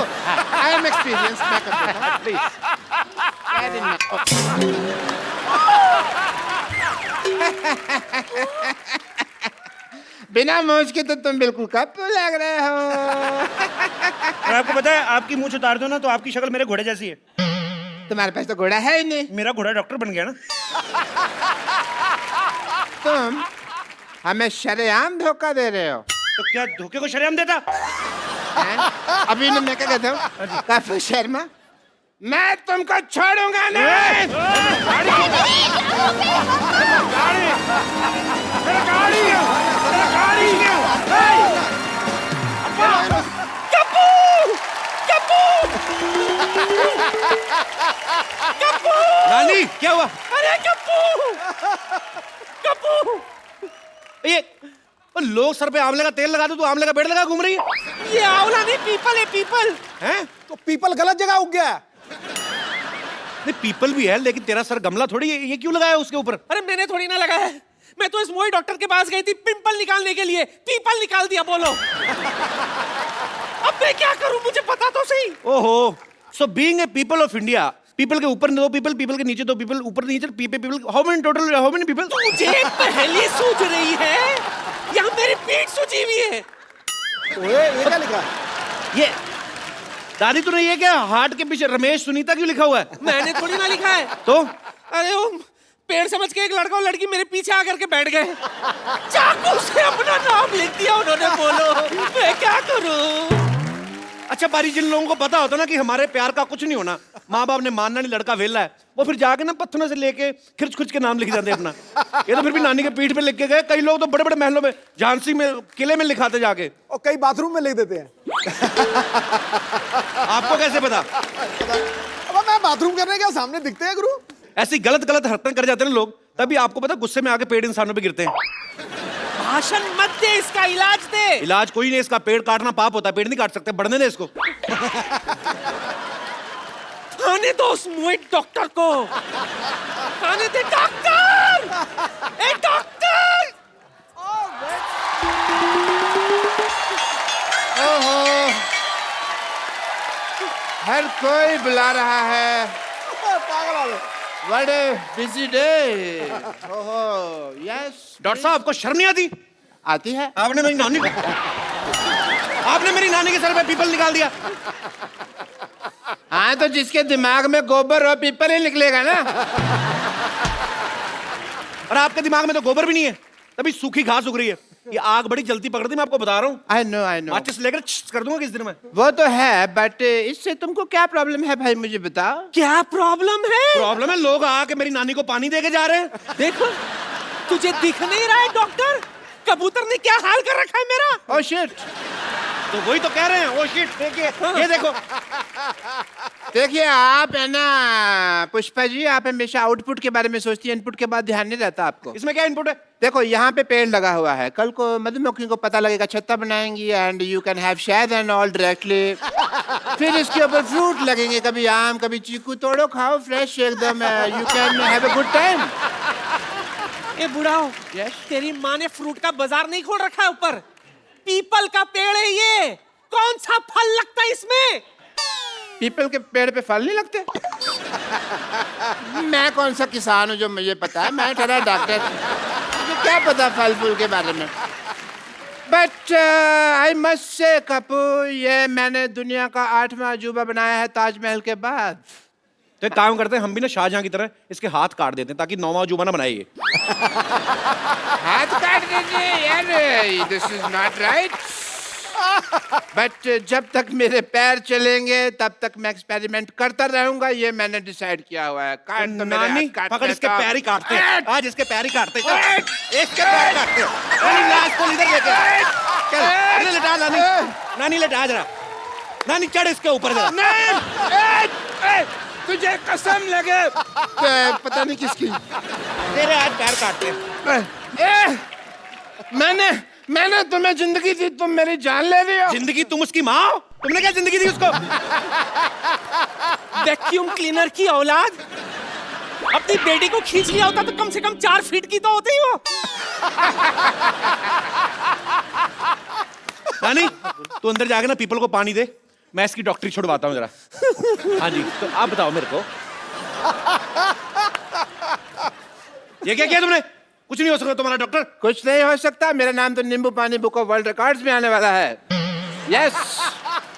आई एम एक्सपीरियंस, मैं कर देता हूँ। प्लीज। बिना मौज के तो तुम बिल्कुल कप्पू लग रहे हो। और आपको पता है, आपकी मूंछ उतार दो ना तो आपकी शक्ल मेरे घोड़े जैसी है। तुम्हारे पास तो घोड़ा है ही नहीं। मेरा घोड़ा डॉक्टर बन गया ना। तुम हमें शरेआम धोखा दे रहे हो। तो क्या धोखे को शर्म देता? हैं? अभी ने मैं क्या कहता हूँ, कप्पू शर्मा, मैं तुमको छोड़ूंगा नहीं। नानी क्या हुआ? अरे कप्पू, कप्पू। ये लोग सर पे आंवले का तेल लगा दो, तू आंवले का पेड़ लगा घूम रही है। ये आंवला नहीं, पीपल है, पीपल। हैं? तो पीपल गलत जगह उग गया। नहीं पीपल भी है, लेकिन तेरा सर गमला थोड़ी है, ये क्यों लगाया उसके ऊपर? अरे मैंने थोड़ी ना लगाया है, मैं तो इस मोई डॉक्टर के पास गई थी पिंपल निकालने के लिए, पीपल निकाल दिया। बोलो अब मैं क्या करूं, मुझे पता तो सही। ओहो, so being a people of India, people के ऊपर 2 पीपल, पीपल के नीचे 2 पीपल, ऊपर नीचे पीपल, हाउ मेनी पीपल? मुझे पहले सूझ रही है, यहाँ मेरी पीठ सूझी हुई है। ओए, ये क्या लिखा? ये दादी तूने ये क्या हार्ट के पीछे रमेश सुनीता क्यों लिखा हुआ है? मैंने थोड़ी ना लिखा है। तो अरे वो पेड़ समझ के एक लड़का और लड़की मेरे पीछे आकर के बैठ गए, चाकू से अपना नाम लिख दिया उन्होंने। बोलो मैं क्या करूं? अच्छा बारी, जिन लोगों को पता होता ना कि हमारे प्यार का कुछ नहीं होना, माँ बाप ने मानना नहीं, लड़का वेला है, वो फिर जाके ना पत्थरों से लेके खिर्च खुच के नाम लिख जाते हैं अपना। ये तो फिर भी नानी के पीठ पे लिख के गए। कई लोग तो बड़े बड़े महलों में, झांसी में, किले में लिखाते जाके, और कई बाथरूम में लिख देते हैं। आपको कैसे पता? अब मैं बाथरूम करने क्या सामने दिखते हैं गुरु? ऐसी गलत गलत हरकतें कर जाते हैं ना लोग, तभी आपको पता गुस्से में आके पेड़ इंसानों पे गिरते हैं। भाषण मत दे, इसका इलाज दे। इलाज कोई नहीं, इसका पेड़ काटना पाप होता है, पेड़ नहीं काट सकते, बढ़ने दे इसको। आने दो उस मोहित डॉक्टर को, आने दे। डॉक्टर, ए डॉक्टर! ओहो, हर कोई बुला रहा है। पागल आ गए। What a busy day. ओहो, yes. डॉक्टर साहब आपको शर्म नहीं आती? आती है। आपने मेरी नानी के सर पे पीपल निकाल दिया। हाँ तो जिसके दिमाग में गोबर और पीपल ही निकलेगा ना। और आपके दिमाग में तो गोबर भी नहीं है, तभी सूखी घास उग रही है। ये आग बड़ी जल्दी पकड़ती, मैं आपको बता रहा हूँ। I know. माचिस लेकर कर दूंगा किस दिन में। वो तो है, बट इससे तुमको क्या प्रॉब्लम है भाई, मुझे बताओ। क्या प्रॉब्लम है? प्रॉब्लम है, लोग आके मेरी नानी को पानी दे के जा रहे हैं। देखो, तुझे दिख नहीं रहा है डॉक्टर? कबूतर ने क्या हाल कर रखा है मेरा? Oh shit. तो वही तो कह रहे हैं, ओ शिट, देखिए ये देखो। देखिए आप है ना पुष्पा जी, आप हमेशा आउटपुट के बारे में सोचती है, इनपुट के बाद ध्यान नहीं रहता आपको। इसमें क्या इनपुट है? देखो यहाँ पे पेड़ लगा हुआ है, कल को मधुमक्खी को पता लगेगा, छत्ता बनाएंगी एंड यू कैन हैव शहद एंड ऑल डायरेक्टली। फिर इसके ऊपर फ्रूट लगेंगे, कभी आम कभी चीकू, तोड़ो खाओ फ्रेश एकदम, you can have a good time. ए बुढ़ाओ, Yes? तेरी माँ ने फ्रूट का बाजार नहीं खोल रखा है ऊपर? पीपल का पेड़ है ये, कौन सा फल लगता है इसमें? पीपल के पेड़ पे फल नहीं लगते? मैं कौन सा किसान हूँ जो मुझे पता है, मैं ठहरा डॉक्टर, मुझे क्या पता फल फूल के बारे में। But I must say Kapoor, ये मैंने दुनिया का 8वां अजूबा बनाया है ताजमहल के बाद। तो एक काम करते हैं, हम भी ना शाहजहां की तरह इसके हाथ काट देते हैं ताकि 9वां अजूबा ना बनाए ये। हाथ काट दीजिए यार, this is not right. But जब तक मेरे पैर चलेंगे तब तक मैं एक्सपेरिमेंट करता रहूंगा, ये मैंने डिसाइड किया हुआ है। काट तो मेरे नानी, हाथ काट पकड़ इसके देता हूं। पैर ही काटते हैं। आज इसके पैर ही काटते हैं। चल, इसके पैर काटते हैं। नानी लाश को इधर लेके चल, इधर लिटा नानी। नानी लिटा जरा, नानी चढ़ इसके ऊपर जरा। तुझे कसम लगे, पता नहीं किसकी, तेरे आज पैर काटते हैं। मैंने तुम्हें जिंदगी दी, तुम मेरी जान ले रही हो। जिंदगी? तुम उसकी माँ हो? तुमने क्या जिंदगी दी उसको? वैक्यूम क्लीनर की औलाद, अपनी बेटी को खींच लिया होता तो कम से कम 4 फीट की तो होती वो। नानी तू अंदर जाके ना पीपल को पानी दे, मैं इसकी डॉक्टरी छुड़वाता हूँ जरा। हाँ जी, तो आप बताओ मेरे को, ये क्या किया तुमने? कुछ नहीं हो सकता तुम्हारा डॉक्टर। कुछ नहीं हो सकता, मेरा नाम तो नींबू पानी बुक ऑफ वर्ल्ड रिकॉर्ड्स में आने वाला है। यस,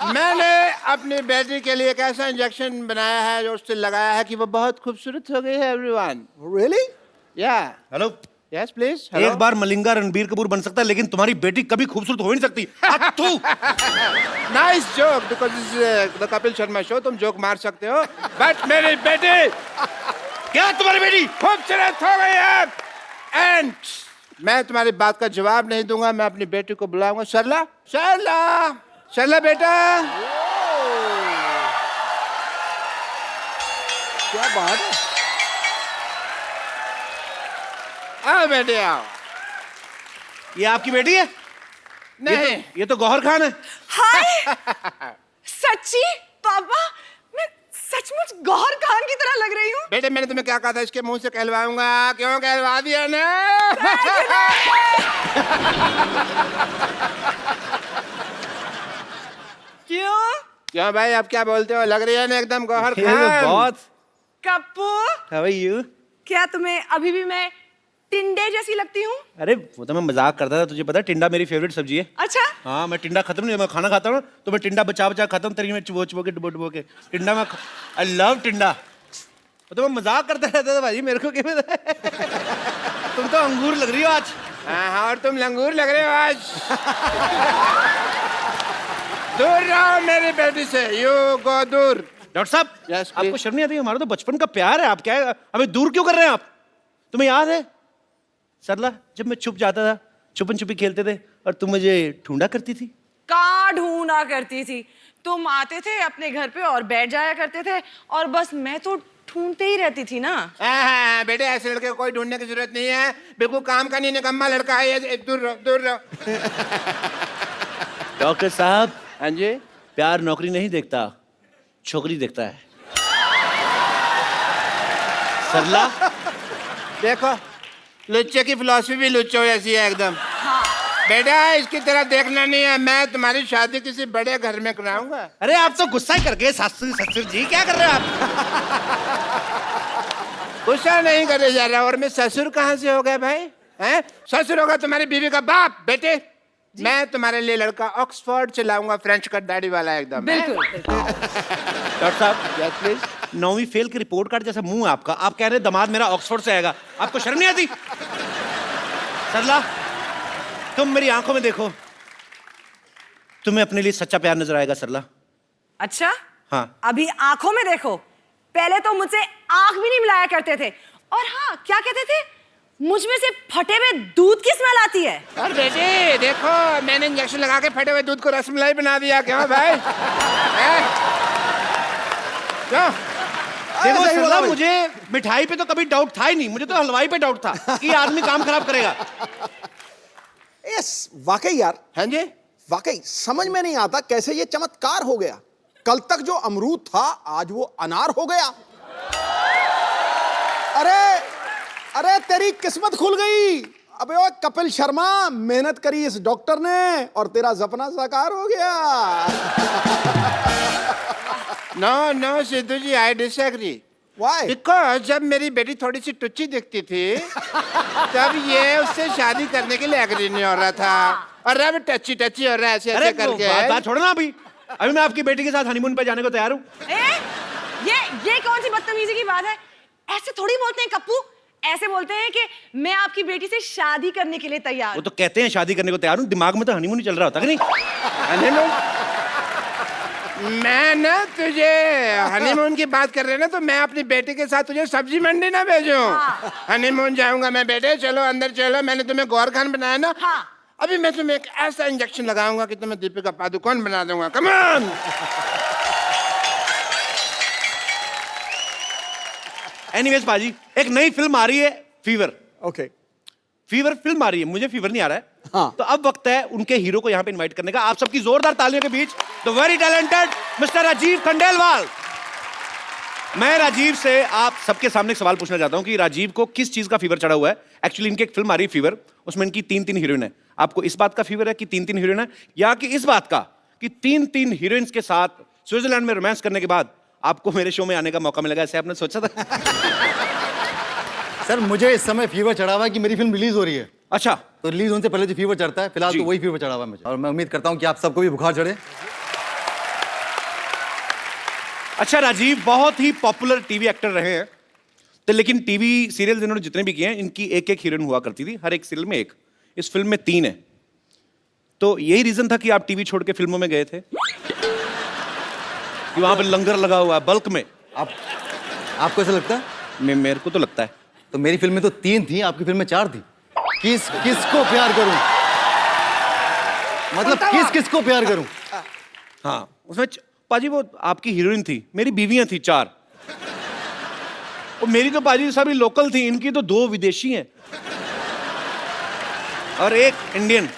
मैंने अपनी बेटी के लिए एक ऐसा इंजेक्शन बनाया है जो उससे लगाया है कि वो बहुत खूबसूरत हो गई है। Everyone, Really? या हेलो, यस प्लीज। एक बार मलिंगा रणबीर कपूर बन सकता है, लेकिन तुम्हारी बेटी कभी खूबसूरत हो ही नहीं सकती। Nice joke, because this the Kapil Sharma show, तुम जोक मार सकते हो, बट मेरी बेटी, क्या तुम्हारी बेटी खूबसूरत हो गई है। एंड मैं तुम्हारी बात का जवाब नहीं दूंगा, मैं अपनी बेटी को बुलाऊंगा। सरला, सरला, सरला बेटा। क्या बात है? आओ बेटे आओ। ये आपकी बेटी है? नहीं, ये तो गौहर खान है। हाय सच्ची पापा, मैं सचमुच गौहर खान की तरह लग रही हूँ। बेटे मैंने तुम्हें क्या कहा था, इसके मुंह से कहलवाऊंगा, क्यों कहलवा दिया ना? क्यों? क्यों भाई, आप क्या बोलते हो? लग रही है ना एकदम गौहर खान। बहुत कप्पू, हाउ आर यू? क्या तुम्हें अभी भी मैं टिंडे जैसी लगती हूँ? अरे वो तो मैं मजाक करता था, तुझे पता है टिंडा मेरी फेवरेट सब्जी है। अच्छा, हाँ, मैं टिंडा खत्म नहीं, मैं खाना खाता हूँ तो मैं टिंडा बचा बचा खाता हूँ, तरी में चुबो चुबो के डुबो के टिंडा में। आई लव टिंडा। वो तो मैं मजाक करता रहता था भाई, मेरे को क्या पता है? तुम तो अंगूर लग रही हो आज। हाँ, और तुम लंगूर लग रहे हो आज। दूर रहो मेरी बेटी से, यू गो दूर। डॉक्टर साहब, Yes, आपको please. शर्म नहीं आती? हमारा तो बचपन का प्यार है, आप क्या हमें दूर क्यों कर रहे हैं आप? तुम्हें याद है सरला, जब मैं छुप जाता था, छुपन छुपी खेलते थे और तुम मुझे ढूंढा करती थी? कहाँ ढूंढा करती थी? तुम आते थे अपने घर पे और बैठ जाया करते थे, और बस मैं तो ढूंढते ही रहती थी ना। हाँ, बेटे ऐसे लड़के को कोई ढूंढने की जरूरत नहीं है, बिल्कुल काम का नहीं, निकम्मा लड़का है ये। दूर रहो, दूर रहो। डॉक्टर साहब, हाँ जी, प्यार नौकरी नहीं देखता, छोकरी देखता है। सरला, देखो लुच्चे की फिलॉसफी भी लुच्चो ऐसी है एकदम। बेटा इसकी तरह देखना नहीं है, मैं तुम्हारी शादी किसी बड़े घर में कराऊंगा। अरे आप तो गुस्सा ही कर गए ससुर ससुर जी, क्या कर रहे हो आप? गुस्सा नहीं करे जा रहा, और मैं ससुर कहाँ से हो गया भाई? हैं? ससुर होगा तुम्हारी बीवी का बाप। बेटे मैं तुम्हारे लिए लड़का ऑक्सफोर्ड से लाऊंगा, फ्रेंच कट दाढ़ी वाला एकदम। बिल्कुल। डॉक्टर साहब, यस प्लीज। 9वीं फेल के रिपोर्ट कार्ड जैसा मुंह आपका, आप कह रहे हैं दामाद मेरा ऑक्सफोर्ड से आएगा, आपको शर्म नहीं आती? सरला, तुम मेरी आंखों में देखो, तुम्हें अपने लिए सच्चा प्यार नजर आएगा सरला। अच्छा, हाँ। अभी आंखों में देखो, पहले तो मुझसे आंख भी नहीं मिलाया करते थे, और हाँ क्या कहते थे, मुझ में से फटे हुए दूध की स्मेल आती है। और बेटे देखो मैंने इंजेक्शन लगा के फटे हुए दूध को रसमलाई बना दिया। क्यों भाई? क्यों? देखो सही बोला सरला, भाई। मुझे मिठाई पे तो कभी डाउट था ही नहीं, मुझे तो हलवाई पे डाउट था कि ये आदमी काम खराब करेगा। यस, वाकई यार, हाँ जी, वाकई समझ में नहीं आता कैसे ये चमत्कार हो गया। कल तक जो अमरूद था आज वो अनार हो गया। अरे अरे तेरी किस्मत खुल गई। अबे ओ कपिल शर्मा, मेहनत करी इस डॉक्टर ने और तेरा सपना साकार हो गया। No no Sidhu ji, I disagree. Why? Because जब मेरी बेटी थोड़ी सी टुच्ची दिखती थी तब ये उससे शादी करने के लिए एग्री नहीं हो रहा था, और अब टच्ची टच्ची हो रहा है ऐसे अरे ऐसे करके। बात छोड़ो ना, अभी मैं आपकी बेटी के साथ हनीमून पे जाने को तैयार हूँ। ये कौन सी बदतमीजी की बात है? ऐसे थोड़ी बोलते हैं कप्पू, ऐसे बोलते हैं कि मैं आपकी बेटी से शादी करने के लिए तैयार। वो तो कहते हैं शादी करने को तैयार हूँ, दिमाग में तो हनीमून ही चल रहा होता है कि नहीं? हनीमून? मैं ना तुझे हनीमून की बात कर रहे ना, तो मैं अपनी बेटी के साथ तुझे सब्जी मंडी ना भेजूं। हनीमून जाऊंगा मैं। बेटे चलो अंदर चलो, मैंने तुम्हें गौर खान बनाया ना। हाँ। अभी मैं तुम्हें एक ऐसा इंजेक्शन लगाऊंगा कि तुम्हें दीपिका पादुकोण बना दूंगा। Come on. एनीवेज पाजी, एक नई फिल्म आ रही है, फीवर। ओके, फीवर फिल्म आ रही है, मुझे फीवर नहीं आ रहा है। हाँ। तो अब वक्त है उनके हीरो को यहाँ पे इनवाइट करने का। आप सबकी जोरदार तालियों के बीच the very talented mister Rajiv Khandelwal. मैं राजीव से आप सबके सामने एक सवाल पूछना चाहता हूँ कि राजीव को किस चीज का फीवर चढ़ा हुआ है। एक्चुअली इनकी एक फिल्म आ रही है फीवर, उसमें इनकी 3 हीरोइन है। आपको इस बात का फीवर है कि 3 हीरोइन है, या कि इस बात का कि 3 हीरोइंस के साथ स्विट्जरलैंड में रोमांस करने के बाद आपको मेरे शो में आने का मौका मिलेगा, ऐसे आपने सोचा था? सर मुझे इस समय फीवर चढ़ा हुआ है कि मेरी फिल्म रिलीज हो रही है, अच्छा, तो रिलीज होने से पहले जो फीवर चढ़ता है, फिलहाल जी। तो वही फीवर चढ़ा हुआ है मुझे, और मैं उम्मीद करता हूँ कि आप सबको भी बुखार चढ़े। अच्छा राजीव बहुत ही पॉपुलर टीवी एक्टर रहे हैं, तो लेकिन टीवी सीरियल इन्होंने जितने भी किए हैं, इनकी एक हीरोइन हुआ करती थी, हर एक सीरियल में एक। इस फिल्म में 3 है, तो यही रीजन था कि आप टीवी छोड़ के फिल्मों में गए थे कि वहां पर लंगर लगा हुआ है बल्क में। आपको ऐसा लगता है? मेरे को तो लगता है। तो मेरी फिल्म में तो 3 थी, आपकी फिल्म में 4 थी। किसको प्यार करूं? मतलब किसको प्यार करूं? हाँ, उसमें पाजी वो आपकी हीरोइन थी, मेरी बीवियां थी 4। और मेरी तो पाजी सभी लोकल थी, इनकी तो 2 विदेशी हैं और एक इंडियन।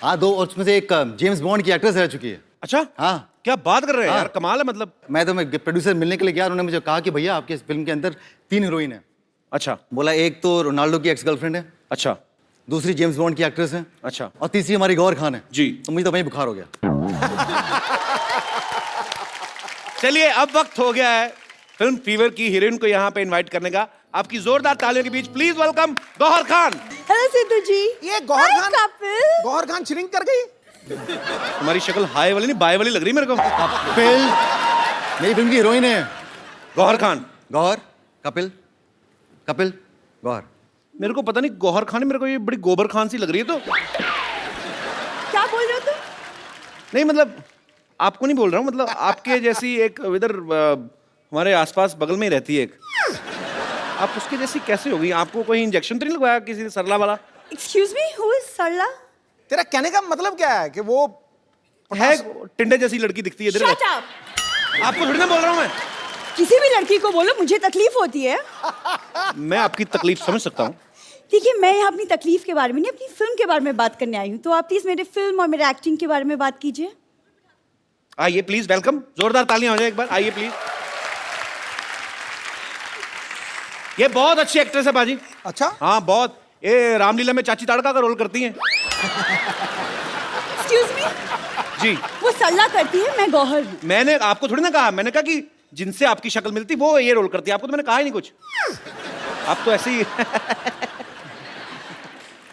हाँ 2, और उसमें से एक जेम्स बॉन्ड की एक्ट्रेस रह चुकी है। अच्छा हाँ क्या बात कर रहे हैं हाँ। यार, कमाल है मतलब। मैं प्रोड्यूसर मिलने के लिए गया, उन्होंने मुझे कहा कि भैया आपके इस फिल्म के अंदर 3 हीरोइन है। अच्छा बोला एक तो रोनाल्डो की एक्स गर्लफ्रेंड है, अच्छा दूसरी जेम्स बॉन्ड की एक्ट्रेस है, अच्छा और तीसरी हमारी गौहर खान है। जी। तो मुझे तो वहीं बुखार हो गया। चलिए अब वक्त हो गया है फिल्म फीवर की हीरोइन को यहाँ पे इनवाइट करने का। आपकी जोरदार तालियों के बीच please welcome Gauhar Khan. Hello Sidhu ji. ये Gauhar Hi, Khan couple. Gauhar Khan shrink कर गई। तुम्हारी शक्ल हाई वाली नहीं बाय वाली लग रही मेरे को। कपिल मेरी फिल्म की हीरोइन है। गौहर खान। गौहर कपिल कपिल गौहर। मेरे को पता नहीं गौहर खान, मेरे को ये बड़ी गोबर खान सी लग रही है। तो क्या बोल रहे हो तुम? नहीं मतलब आपको नहीं बोल रहा हूँ, मतलब आपके जैसी एक इधर हमारे आसपास बगल में ही रहती है एक, आप उसके जैसी कैसे होगी? आपको कोई इंजेक्शन तो नहीं लगवाया किसी सरला वाला? Excuse me, who is सरला? तेरा कहने का मतलब क्या है कि वो है टिंडे जैसी लड़की दिखती है इधर। Shut up. आपको थोड़ी ना बोल रहा हूँ मैं। किसी भी लड़की को बोलो, मुझे तकलीफ होती है। मैं आपकी तकलीफ समझ सकता हूँ। देखिए, मैं यहाँ अपनी तकलीफ के बारे में नहीं, अपनी फिल्म के बारे में बात करने आई हूँ। तो आप प्लीज मेरे फिल्म और मेरे एक्टिंग के बारे में बात कीजिए। आइए प्लीज, वेलकम। जोरदार तालियां हो जाए एक बार, आइए प्लीज। ये बहुत अच्छी एक्ट्रेस है बाजी। अच्छा हाँ बहुत, ये रामलीला में चाची ताड़का का रोल करती हैं। Excuse me, जी वो सरला करती है, मैं गौहर हूँ। मैंने आपको थोड़ी ना कहा, मैंने कहा कि जिनसे आपकी शक्ल मिलती वो ये रोल करती है। आपको तो मैंने कहा ही नहीं कुछ, आप तो ऐसे ही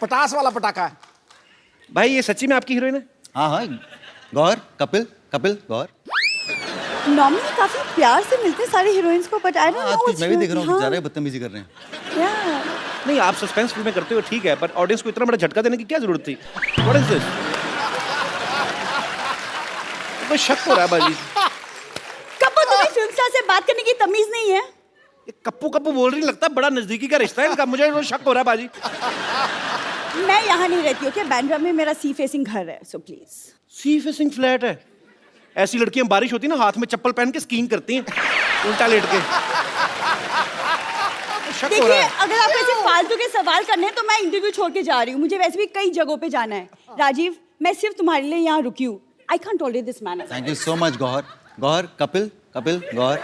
पटास वाला पटाखा है। भाई ये सच्ची में आपकी हीरोइन है? हाँ हाँ गौहर कपिल कपिल गौहर। नॉर्मली काफी प्यार से मिलते हैं सारे हीरोइंस को, बट आई डोंट नो आजकल मैं भी देख रहा हूँ हाँ, ज़्यादा बदतमीजी कर रहे हैं। yeah. नहीं आप सस्पेंस फिल्में करते हो ठीक है, पर ऑडियंस को इतना बड़ा झटका देने की क्या जरूरत थी? What is this? कोई शक हो रहा है बाजी। कब तुम्हें फिल्म स्टार से बात करने की तमीज नहीं है? ये कप्पू कप्पू बोल रही, लगता है बड़ा नजदीकी का रिश्ता है इनका। मुझे वो शक हो रहा है बाजी। मैं यहाँ नहीं रहती हूँ, बांद्रा में मेरा सी फेसिंग घर है, so please. Sea facing flat है? ऐसी लड़कियां बारिश होती है ना हाथ में चप्पल पहन के स्कीइंग करती हैं उल्टा लेट के। शक हो देखिए, रहा है। अगर आपको ऐसे फालतू के सवाल करने हैं तो मैं इंटरव्यू छोड़ के जा रही हूँ। मुझे वैसे भी कई जगहों पे जाना है। राजीव, मैं सिर्फ तुम्हारे लिए यहाँ रुकी हूँ। I can't tolerate this man. Thank you so much Gauhar. Gauhar Kapil Kapil Gauhar.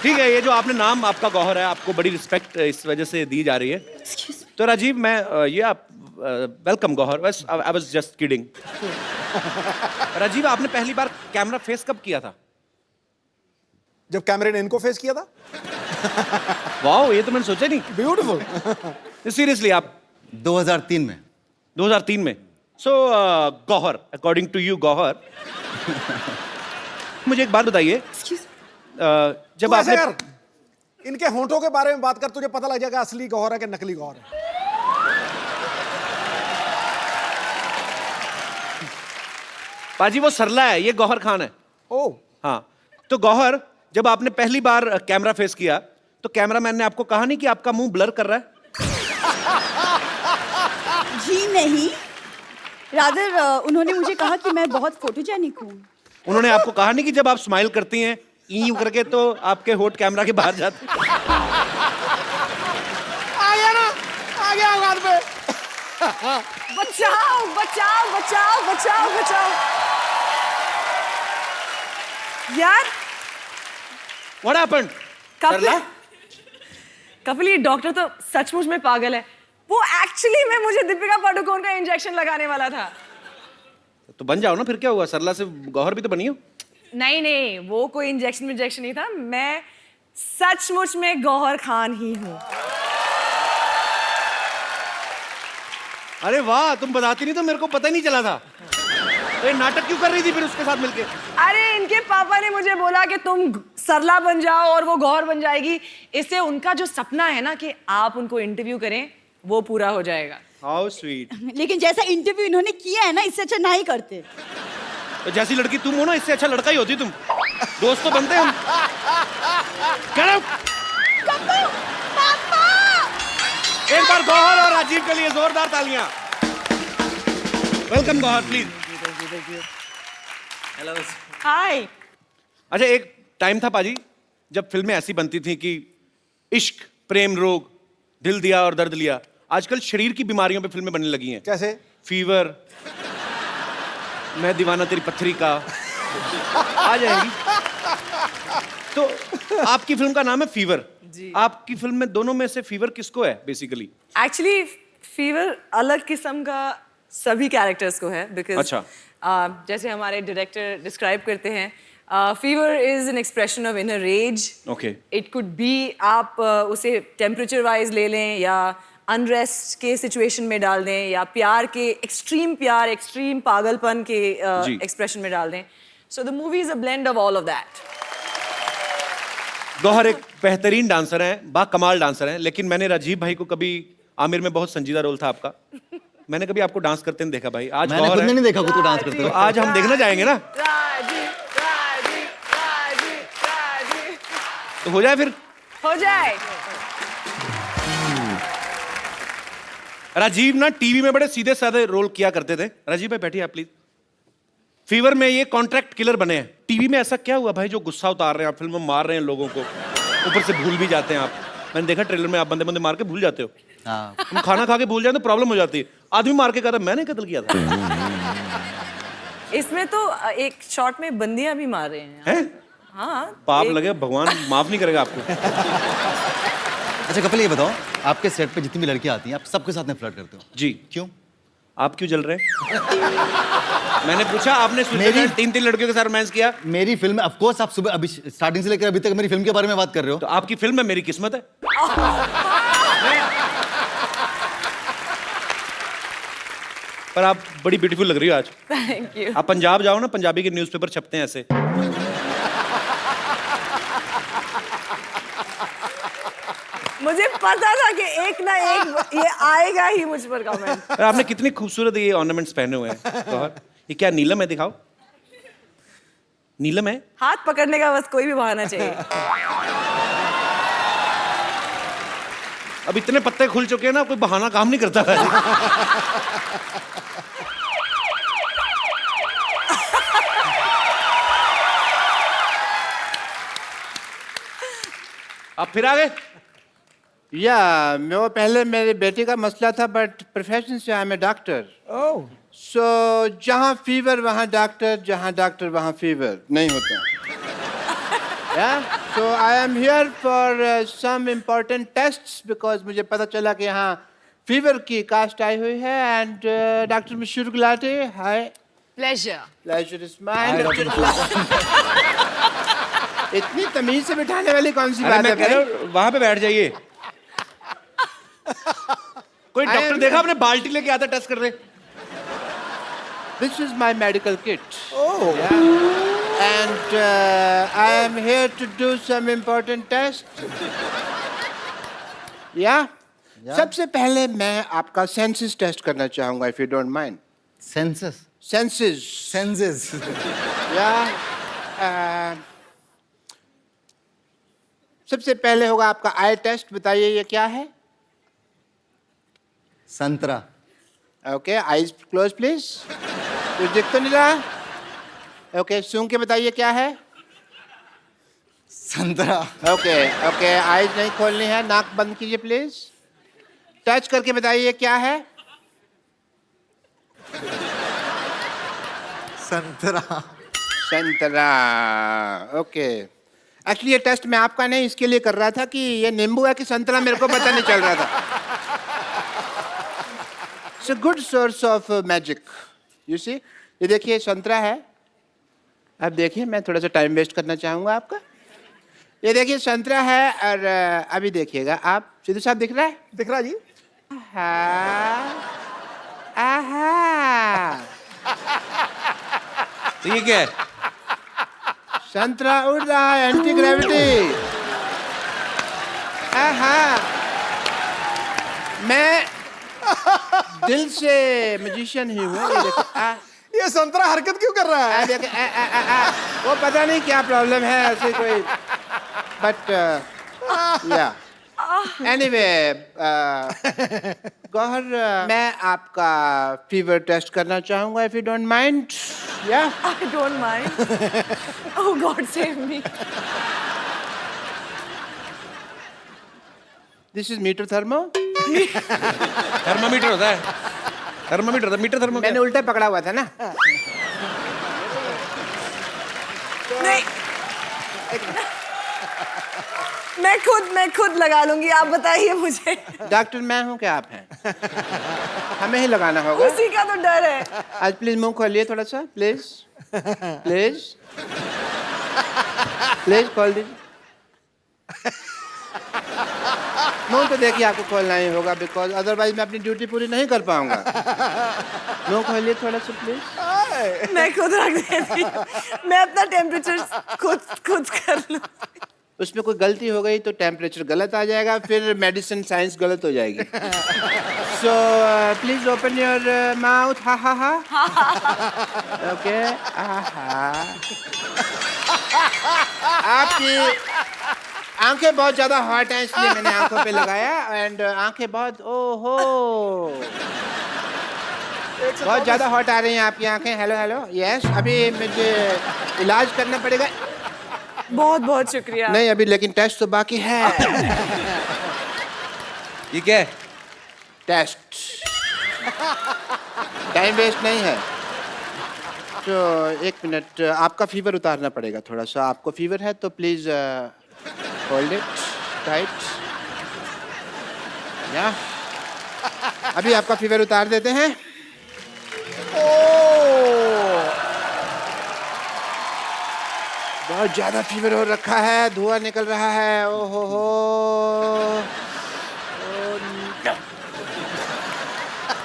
ठीक है, ये जो आपने नाम आपका गौहर है, आपको बड़ी रिस्पेक्ट इस वजह से दी जा रही है। तो राजीव मैं ये आप वेलकम गौहर, बस I was just kidding. Rajiv आपने पहली बार कैमरा फेस कब किया था? जब कैमरे ने इनको फेस किया था। वाओ, ये तो मैंने सोचा नहीं। ब्यूटीफुल। सीरियसली आप 2003 में। 2003 में। So Gauhar, according to you Gauhar, मुझे एक बात बताइए, जब तू ऐसे आपने कर, इनके होंठों के बारे में बात कर, तुझे पता लग जाएगा असली गौहर है कि नकली गौहर है। पाजी वो सरला है, ये गौहर खान है। ओ हाँ, तो गौहर जब आपने पहली बार कैमरा फेस किया तो कैमरामैन ने आपको कहा नहीं कि आपका मुंह ब्लर कर रहा है? जी नहीं, रादर उन्होंने मुझे कहा कि मैं बहुत फोटोजेनिक हूँ। उन्होंने आपको कहा नहीं कि जब आप स्माइल करती हैं यूं करके तो आपके होठ कैमरा के बाहर जाते? आ गया ना, आ गया औकात पे। बचाओ बचाओ बचाओ बचाओ बचाओ यार। What happened? सरला? कपिल, ये डॉक्टर तो सचमुच में पागल है। वो एक्चुअली में मुझे दीपिका पादुकोण का इंजेक्शन लगाने वाला था। तो बन जाओ ना, फिर क्या हुआ? सरला से गौहर भी तो बनी हो। नहीं नहीं, वो कोई इंजेक्शन नहीं था। मैं सचमुच में गौहर खान ही हूँ। अरे वाह, तुम बताती नहीं तो मेरे को पता ही नहीं चला था। तो ये नाटक क्यों कर रही थी फिर उसके साथ मिलके? अरे इनके पापा ने मुझे बोला कि तुम सरला बन जाओ और वो गौहर बन जाएगी। इससे उनका जो सपना है ना कि आप उनको इंटरव्यू करें, वो पूरा हो जाएगा। How sweet. लेकिन जैसा इंटरव्यू इन्होंने किया है ना, इससे अच्छा ना ही करते। तो जैसी लड़की तुम हो ना, इससे अच्छा लड़का ही होती तुम। दोस्त तो बनते हम। Get out! एक बार गौहर और राजीव के लिए जोरदार तालियां। Welcome Gauhar, please. Hello. Hi. अच्छा, एक टाइम था पाजी जब फिल्में ऐसी बनती थी कि इश्क, प्रेम रोग, दिल दिया और दर्द लिया। आजकल शरीर की बीमारियों पे फिल्में बनने लगी हैं। कैसे? फीवर, मैं दीवाना तेरी पत्थरी का आ जाएगी। तो आपकी फिल्म का नाम है फीवर जी। आपकी फिल्म में दोनों में से फीवर किसको है बेसिकली? एक्चुअली फीवर अलग किस्म का सभी कैरेक्टर्स को है बिकॉज अच्छा। जैसे हमारे डायरेक्टर डिस्क्राइब करते हैं fever is an expression of inner rage. Okay. It could be आप उसे टेम्परेचर वाइज ले लें या अनरेस्ट के सिचुएशन में डाल दें या प्यार एक्सट्रीम पागलपन के जी। एक्सप्रेशन में डाल दें। So the movie is a blend of all of that. Gauhar एक बेहतरीन डांसर हैं, बा कमाल डांसर हैं, लेकिन मैंने राजीव भाई को कभी, आमिर में बहुत संजीदा रोल था आपका, मैंने कभी आपको डांस करते नहीं देखा भाई। आज मैंने गौहर खुद ने है, नहीं देखा खुद को डांस करते तो हुए। आज हम देखने जाएंगे ना, तो हो जाए फिर। हो जाए। राजीव ना टीवी में बड़े सीधे साधे रोल किया करते थे। राजीव भाई बैठिए आप प्लीज। फीवर में ये कॉन्ट्रैक्ट किलर बने हैं। टीवी में ऐसा क्या हुआ भाई जो गुस्सा उतार रहे हैं आप, फिल्म में मार रहे हैं लोगों को, ऊपर से भूल भी जाते हैं आप। मैंने देखा ट्रेलर में आप बंदे बंदे मार के भूल जाते हो। हाँ। हम खाना खा के भूल जाए तो प्रॉब्लम हो जाती है। आदमी मार के कहता मैंने कत्ल किया था। इसमें तो एक शॉट में बंदियां भी मार रहे हैं। हैं? हाँ। पाप लगे, भगवान माफ नहीं करेगा आपको। अच्छा कपिल ये बताओ, आपके सेट पे जितनी भी लड़कियां आती हैं आप सबके साथ में फ्लर्ट करते हो? जी। क्यों? आप क्यों जल रहे हैं? मैंने पूछा, आपने मेरी 3 लड़कियों के साथ रोमांस किया। मेरी फिल्म ऑफ कोर्स, आप सुबह अभी स्टार्टिंग से लेकर अभी तक मेरी फिल्म के बारे में बात कर रहे हो। तो आपकी फिल्म में मेरी किस्मत है। पर आप बड़ी ब्यूटीफुल लग रही हो आज। Thank you. आप पंजाब जाओ ना, पंजाबी के न्यूज़पेपर छपते हैं ऐसे। मुझे पता था कि एक ना एक ये आएगा ही मुझ पर कमेंट। और आपने कितनी खूबसूरत ये ऑर्नामेंट्स पहने हुए हैं गौहर। ये क्या नीलम है? दिखाओ। नीलम है? हाथ पकड़ने का बस कोई भी बहाना चाहिए। अब इतने पत्ते खुल चुके हैं ना, कोई बहाना काम नहीं करता है। आप फिर आ गए? या वो पहले मेरी बेटी का मसला था, बट प्रोफेशन से आई एम ए डॉक्टर। सो जहाँ फीवर वहाँ डॉक्टर, जहाँ डॉक्टर वहाँ फीवर नहीं होता। So I am here for some important tests because मुझे पता चला कि यहाँ फीवर की कास्ट आई हुई है। एंड डॉक्टर मशहूर गुलाटी, हाय। प्लेजर। Pleasure is mine. इतनी तमीज से बिठाने वाली कौन सी बात है भाई? वहां पे बैठ जाइए। कोई डॉक्टर देखा आपने बाल्टी लेके आता टेस्ट कर रहे? This is my medical kit. Oh. Yeah. And I am here to do some important tests. Yeah. सबसे पहले मैं आपका सेंसस टेस्ट करना चाहूंगा, if you don't mind. Census? Senses. Senses? Yeah. सबसे पहले होगा आपका आई टेस्ट। बताइए ये क्या है? संतरा। Okay, eyes close please. कुछ दिख तो नहीं रहा? ओके, सूंघ के बताइए क्या है? संतरा। ओके ओके, आईज नहीं खोलनी है, नाक बंद कीजिए प्लीज। टच करके बताइए क्या है? संतरा। संतरा। ओके, एक्चुअली ये टेस्ट मैं आपका नहीं इसके लिए कर रहा था कि ये नींबू है कि संतरा मेरे को पता नहीं चल रहा था। It's a good source of magic, you see. ये देखिए संतरा है। अब देखिए, मैं थोड़ा सा टाइम वेस्ट करना चाहूँगा आपका। ये देखिए संतरा है, और अभी देखिएगा आप। सिद्धू साहब दिख रहा है? दिख रहा जी? आहा। तो ये क्या है? संतरा उड़ रहा है, एंटी ग्रेविटी। आहा। मैं दिल से मैजिशियन ही हूँ। ये देखो, ये संतरा हरकत क्यों कर रहा है? वो पता नहीं क्या प्रॉब्लम है ऐसे कोई, बट या एनीवे गौहर, मैं आपका फीवर टेस्ट करना चाहूंगा, इफ यू डोंट माइंड। या I don't mind. Oh God, save me. This is meter thermo. Thermometer होता है। थर्मामीटर होता है, मीटर थर्मो। मैंने उल्टा पकड़ा हुआ था ना। मैं खुद लगा लूंगी, आप बताइए मुझे। डॉक्टर मैं हूँ क्या आप हैं? हमें ही लगाना होगा। उसी का तो डर है। आज प्लीज मुंह खोलिए थोड़ा सा, प्लीज प्लीज प्लीज खोल दीजिए। मुंह तो देखिए आपको खोलना ही होगा, बिकॉज अदरवाइज मैं अपनी ड्यूटी पूरी नहीं कर पाऊंगा। मुंह खोलिए थोड़ा सा प्लीज। मैं खुद रख देती हूँ। मैं अपना टेम्परेचर खुद कर लूँ। उसमें कोई गलती हो गई तो टेम्परेचर गलत आ जाएगा, फिर मेडिसिन साइंस गलत हो जाएगी। So please open your mouth. हा हा हा। ओके। आपकी आंखें बहुत ज्यादा हॉट हैं, इसलिए मैंने आंखों पे लगाया। एंड आंखें बहुत ओहो बहुत ज्यादा हॉट आ रही हैं आपकी आंखें। हेलो हेलो यस, अभी मुझे इलाज करना पड़ेगा। बहुत बहुत शुक्रिया। नहीं अभी, लेकिन टेस्ट तो बाकी है। ये क्या है? टेस्ट। टाइम वेस्ट नहीं है। तो एक मिनट, आपका फीवर उतारना पड़ेगा थोड़ा सा। आपको फीवर है तो प्लीज होल्ड इट टाइट। या अभी आपका फीवर उतार देते हैं। बहुत ज्यादा फीवर हो रखा है, धुआं निकल रहा है। ओहो हो।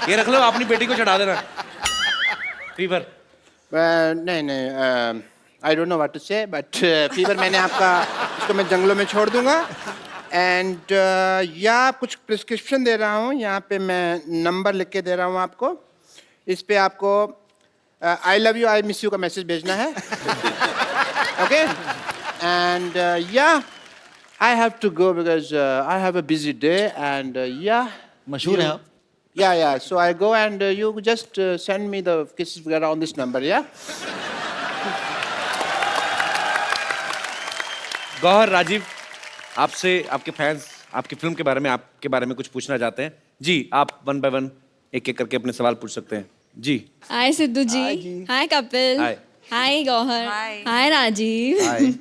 ये रख लो, अपनी बेटी को चढ़ा देना। फीवर। नहीं I don't know what to say, but fever मैंने आपका, इसको मैं जंगलों में छोड़ दूंगा। एंड या कुछ प्रिस्क्रिप्शन दे रहा हूँ, यहाँ पे मैं नंबर लिख के दे रहा हूँ आपको। इस पे आपको I love you I miss you का मैसेज भेजना है। Okay and yeah I have to go because I have a busy day. And या मशहूर हैं आप? Yeah. So I go and you just send me the kisses on this number, yeah? Gauhar, Rajiv, आपसे आपके फैंस आपकी फिल्म के बारे में, आपके बारे में कुछ पूछना चाहते हैं। जी, आप वन बाय वन एक एक करके अपने सवाल पूछ सकते हैं। जी। हाय सिद्धू जी। हाय कपिल। हाय। हाय गौहर। हाय राजीव। हाय।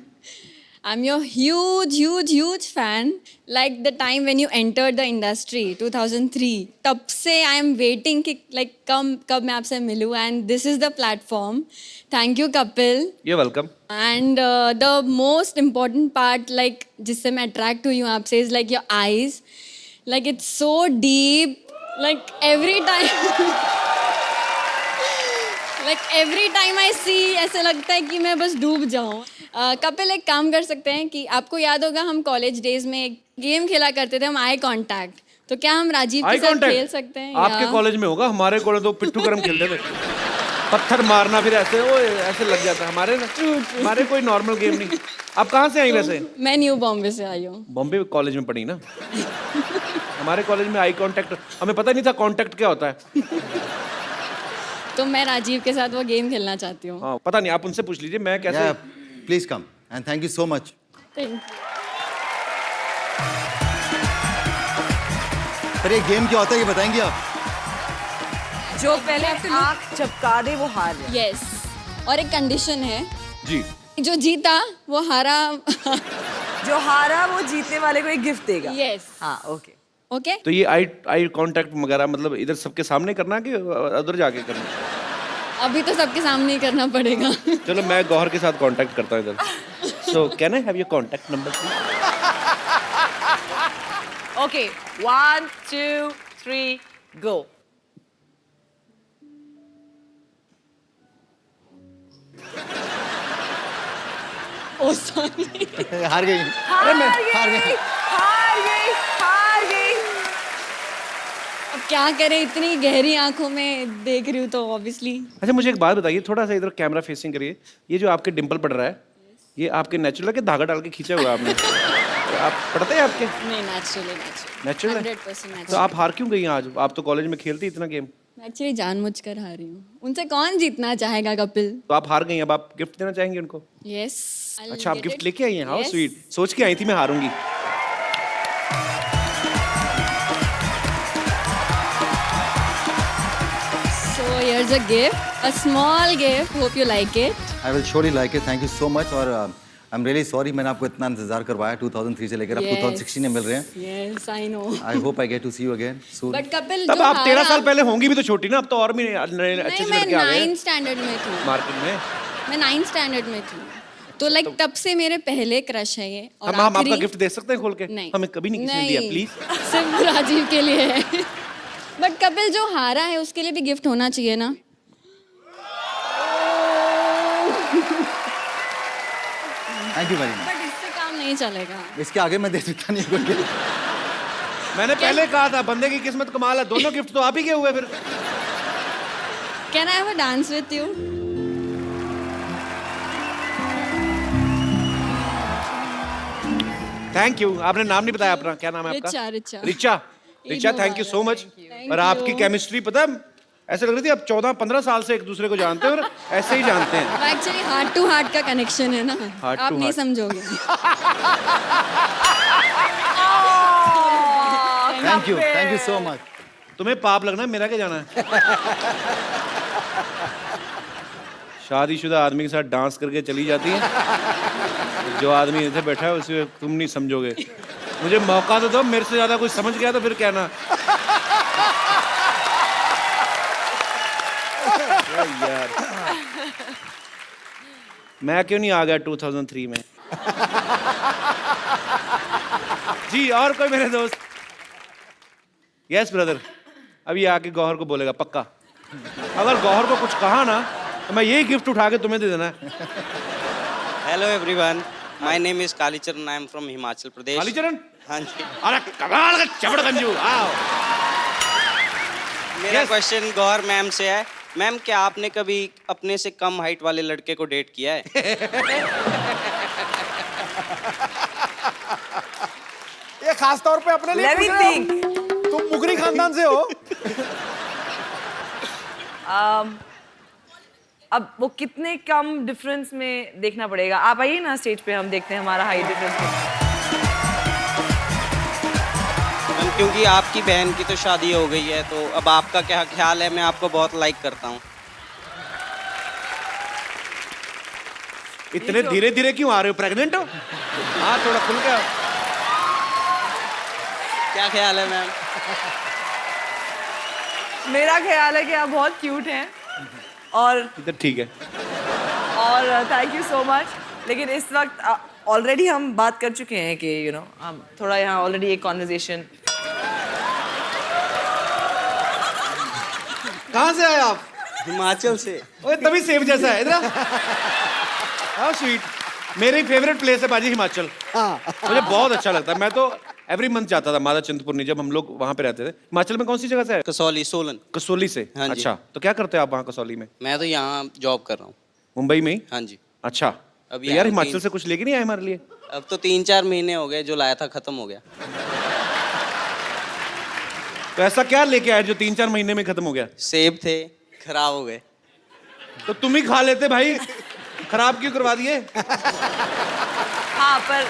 I'm your huge fan. Like the time when you entered the industry, 2003. तब से I am waiting कि like कब मैं आपसे मिलूँ, and this is the platform. Thank you Kapil. You're welcome. And the most important part, like जिससे मैं attract हुई हूँ आपसे, is like your eyes. Like it's so deep. Like every time I see, ऐसे लगता है कि मैं बस डूब जाऊँ। कपिल, एक काम कर सकते हैं कि आपको याद होगा हम कॉलेज डेज में एक गेम खेला करते थे, हम आई कांटेक्ट। तो क्या हम राजीव के साथ खेल सकते हैं? आपके कॉलेज में होगा, हमारे कॉलेज तो पिट्ठू गरम खेलते थे। पत्थर मारना, फिर ऐसे ऐसे लग जाता है। हमारे कोई नॉर्मल गेम नहीं। आप कहाँ से आई वैसे? मैं न्यू बॉम्बे से आई हूँ। बॉम्बे कॉलेज में पढ़ी ना। हमारे कॉलेज में आई कांटेक्ट, हमें पता नहीं था कांटेक्ट क्या होता है। तो मैं राजीव के साथ वो गेम खेलना चाहती हूँ। हाँ, पता नहीं, आप उनसे पूछ लीजिए मैं कैसे। Please come and thank you so much. Thank you. पर ये गेम क्या होता है ये बताएंगे आप? जो पहले आँख झपका दे वो हार जाए। यस, और एक कंडीशन है। जी। जो जीता वो हारा। जो हारा वो जीतने वाले को एक गिफ्ट देगा। यस। हाँ, ओके। ओके। तो ये आई कांटेक्ट वगैरह मतलब इधर सबके सामने करना कि उधर जाके करना? अभी तो सबके सामने ही करना पड़ेगा। चलो मैं गौहर के साथ कांटेक्ट करता हूँ इधर। So can I have your contact number please? Okay, 1 2 3 go. Oh sorry. हार गई। हार गई। अब क्या करें, इतनी गहरी आंखों में देख रही हूँ तो ऑब्वियसली। अच्छा मुझे एक बात बताइए, थोड़ा सा इधर कैमरा फेसिंग करिए। ये जो आपके डिंपल पड़ रहा है, ये आपके नेचुरल है कि धागा डाल के खींचा हुआ आपने? आप पढ़ते हैं आपके? नहीं, नेचुरली। नेचुरल है? 100% नेचुरल। तो आप हार क्यों गई आज? आप तो कॉलेज में खेलती इतना गेम। मैं एक्चुअली जानबूझकर हारी हूँ। उनसे कौन जीतना चाहेगा कपिल? तो आप हार गई, अब आप गिफ्ट देना चाहेंगे उनको? यस। अच्छा, आप गिफ्ट लेके आई हैं? How sweet. सोच के आई थी मैं हारूंगी। So here's a gift, a small gift. Hope you like it. I will surely like it. Thank you so much. और आई एम रियली सॉरी, मैंने आपको इतना इंतजार करवाया 2003 से लेकर अब 2016 में मिल रहे हैं. Yes, I know. I hope I get to see you again soon. But Kapil तब जो आप 13 साल हारा- पहले होंगी भी तो छोटी ना, अब तो और भी अच्छे नहीं, से मैं लड़के आ गए 9th स्टैंडर्ड में थी. मार्केट में. मैं 9th स्टैंडर्ड में थी. तो लाइक तब से मेरे पहले क्रश है ये. और हम आपका आखिरी- गिफ्ट दे सकते हैं खोल के? नहीं. हमें कभी नहीं किसी ने दिया, प्लीज. सिर्फ राजीव के लिए है. बट कपिल जो हारा है उसके लिए भी गिफ्ट होना चाहिए ना. Thank you very much. But इससे काम नहीं चलेगा. इसके आगे मैं दे सकता नहीं कोई gift. मैंने पहले कहा था बंदे की किस्मत कमाल है, दोनों गिफ्ट तो आप ही के हुए फिर. Can I have a dance with you? Thank you. आपने नाम नहीं बताया अपना, क्या नाम है आपका? Richa. Richa. Richa. Richa, thank you so much. Thank और आपकी you. केमिस्ट्री पता है ऐसे लग रही थी आप 14-15 साल से एक दूसरे को जानते हैं और ऐसे ही जानते हैं. एक्चुअली हार्ट टू हार्ट का कनेक्शन है ना. Heart आप to नहीं heart. समझोगे. Thank you so much. तुम्हें पाप लगना है, मेरा क्या जाना है. शादीशुदा आदमी के साथ डांस करके चली जाती है, जो आदमी इधर बैठा है उसे तुम नहीं समझोगे. मुझे मौका तो दो, मेरे से ज्यादा कोई समझ गया तो फिर क्या ना. यार मैं क्यों नहीं आ गया 2003 में. जी और कोई मेरे दोस्त. Yes brother. अभी आके गौहर को बोलेगा पक्का. अगर गौहर को कुछ कहा ना तो मैं यही गिफ्ट उठा के तुम्हें दे देना है. Hello everyone, my name is Kalicharan. I am from Himachal Pradesh. Kalicharan. हाँ जी. अरे कमाल का चबड़गंजू. आओ. मेरा क्वेश्चन गौहर मैम से है. मैम, क्या आपने कभी अपने से कम हाइट वाले लड़के को डेट किया है? ये खास तौर पे अपने लिए Let me पूछ रहे हो? think. तुम मुगरी खानदान से हो. अब वो कितने कम डिफरेंस में देखना पड़ेगा. आप आइए ना स्टेज पे, हम देखते हैं हमारा हाइट डिफरेंस. मैम, क्योंकि आपकी बहन की तो शादी हो गई है, तो अब आपका क्या ख्याल है? मैं आपको बहुत लाइक करता हूँ. इतने धीरे धीरे क्यों आ रहे हो? प्रेग्नेंट हो? हाँ थोड़ा खुल गया. क्या ख्याल है मैम? मेरा ख्याल है कि आप बहुत क्यूट हैं और इधर ठीक है. Thank you so much. लेकिन इस वक्त ऑलरेडी हम बात कर चुके हैं कि यू नो हम थोड़ा यहाँ ऑलरेडी एक कॉन्वर्जेशन. कहाँ से आए आप? हिमाचल से. ओए तभी सेब जैसा है. इधर हाउ स्वीट. मेरी फेवरेट प्लेस है बाजी हिमाचल. मुझे बहुत अच्छा लगता है. मैं तो एवरी मंथ जाता था माता चिंतपूर्णी, जब हम लोग वहाँ पे रहते थे. हिमाचल में कौन सी जगह से है? कसौली, सोलन. कसौली से. हाँ जी. अच्छा, तो क्या करते हैं आप वहाँ कसौली में? मैं तो यहाँ जॉब कर रहा हूँ. मुंबई में ही? हाँ जी. अच्छा. अभी तो यार यहाँ हिमाचल तीन- से कुछ लेके नहीं आए हमारे लिए? अब तो 3-4 महीने हो गए, जो लाया था खत्म हो गया. तो ऐसा क्या लेके आए जो 3-4 महीने में खत्म हो गया? सेब थे, खराब हो गए. तो तुम ही खा लेते भाई. खराब क्यों करवा दिए? हाँ पर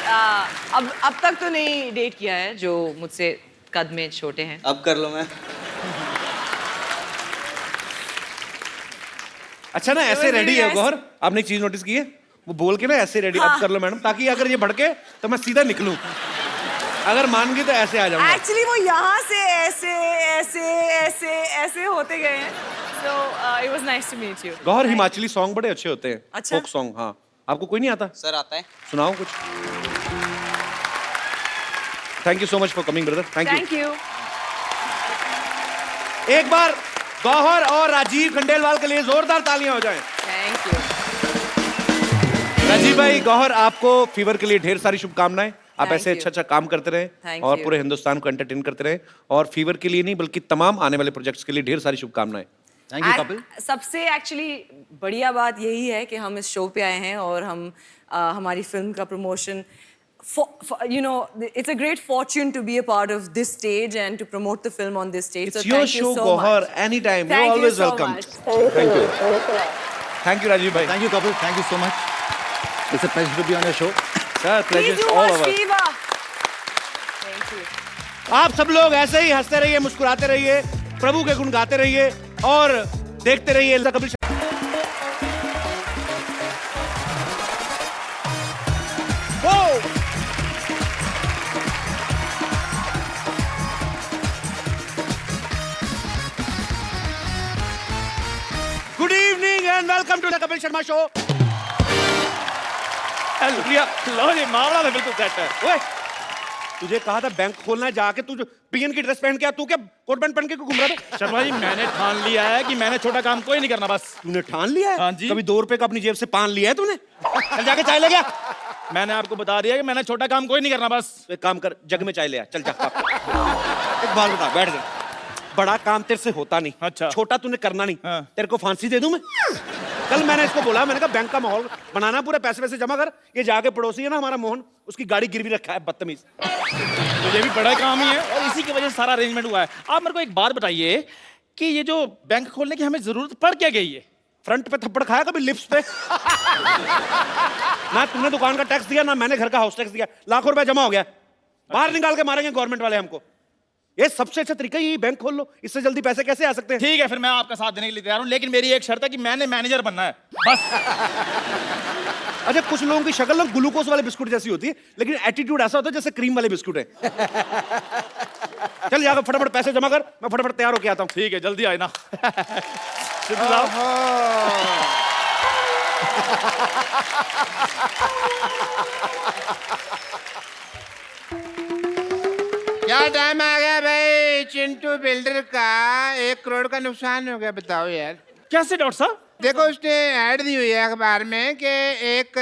अब तक तो नहीं डेट किया है जो मुझसे कद में छोटे हैं. अब कर लो मैम. अच्छा ना ऐसे रेडी है गौहर. आपने एक चीज नोटिस की है? वो बोल के ना ऐसे रेडी. अब कर लो मैडम, ताकि अगर ये भड़के तो मैं सीधा निकलूं. अगर मान गई तो ऐसे आ जाऊंगा. एक्चुअली वो यहाँ से ऐसे ऐसे ऐसे ऐसे होते गए हैं. So it was nice to meet you. Gauhar Himachali song बड़े अच्छे होते हैं. अच्छा? Folk song. हाँ आपको कोई नहीं आता? सर आता है. सुनाओ कुछ. Thank you so much for coming brother. Thank thank you. You. एक बार गौहर और राजीव खंडेलवाल के लिए जोरदार तालियां हो जाएं. Thank you. राजीव भाई, गौहर आपको फीवर के लिए ढेर सारी शुभकामनाएं. आप Thank ऐसे you. अच्छा अच्छा काम करते रहें Thank और you. पूरे हिंदुस्तान को एंटरटेन करते रहें. और फीवर के लिए नहीं बल्कि तमाम आने वाले प्रोजेक्ट्स के लिए ढेर सारी शुभकामनाएं. Thank you Kapil. सबसे एक्चुअली बढ़िया बात यही है कि हम इस शो पे आए हैं और हम हमारी फिल्म का promotion. You know, it's a great fortune to be a part of this stage and to promote the film on this stage. It's so your thank you show, so Gauhar. much. Anytime. Thank You're you always so welcome. much. Thank you. Thank you, Rajiv bhai. Thank you Kapil. Thank you so much. It's a pleasure to be on your show. Sir, pleasure Please is do all watch of us. Viva. Thank you. आप सब लोग ऐसे ही हंसते रहिए, मुस्कुराते रहिए, प्रभु के गुण गाते रहिए और देखते रहिए Kapil welcome to the Kapil Sharma show. शुक्रिया। लो जी, मामला तो बिल्कुल सेट है। ओए, तुझे कहा था बैंक खोलना है, जाके तू पीएन की ड्रेस पहन के आ, तू क्या कोट पैंट पहन के घूम रहा था? शर्मा जी, मैंने ठान लिया है कि मैंने छोटा काम कोई नहीं करना बस। तूने ठान लिया है? हाँ जी। कभी 2 रुपए का अपनी जेब से पान लिया है तूने? चल जाके चाय ले गया। मैंने आपको बता दिया कि मैंने छोटा काम कोई नहीं करना बस। तो एक काम कर, जग में चाय ले आ, चल जा। एक बात बता, बैठ जा। बड़ा काम तेरे से होता नहीं, अच्छा। छोटा तूने करना नहीं। हाँ। तेरे को फांसी दे दूं मैं? कल मैंने इसको बोला, मैंने कहा बैंक का माहौल बनाना, पूरे पैसे वैसे जमा कर। ये जाके पड़ोसी है ना हमारा मोहन, उसकी गाड़ी गिरवी रखा है, बदतमीज। मुझे भी बड़ा काम ही है और इसी की वजह से सारा अरेंजमेंट हुआ है। आप मेरे को एक बात बताइए कि ये जो बैंक खोलने की हमें जरूरत पड़ क्या गई है? फ्रंट पे थप्पड़ खाया कभी लिप्स पे? ना तूने दुकान का टैक्स दिया, ना मैंने घर का हाउस टैक्स दिया। लाखों रुपए जमा हो गया, बाहर निकाल के मारेंगे गवर्नमेंट वाले हमको। ये सबसे अच्छा तरीका यही, बैंक खोल लो, इससे जल्दी पैसे कैसे आ सकते हैं? ठीक है, फिर मैं आपका साथ देने के लिए तैयार हूं, लेकिन मेरी एक शर्त है कि मैंने मैनेजर बनना है बस। अच्छा, कुछ लोगों की शक्ल ना ग्लूकोज वाले बिस्कुट जैसी होती है, लेकिन एटीट्यूड ऐसा होता है जैसे क्रीम वाले बिस्कुट है। चल जाकर फटाफट पैसे जमा कर, मैं फटाफट तैयार होके आता हूँ। ठीक है, जल्दी आए ना। सिद्धू साहब। क्या टाइम आ गया भाई चिंटू बिल्डर का? 1 करोड़ का नुकसान हो गया, बताओ यार। कैसे डॉक्टर साहब? देखो, उसने ऐड दी हुई है अखबार में कि एक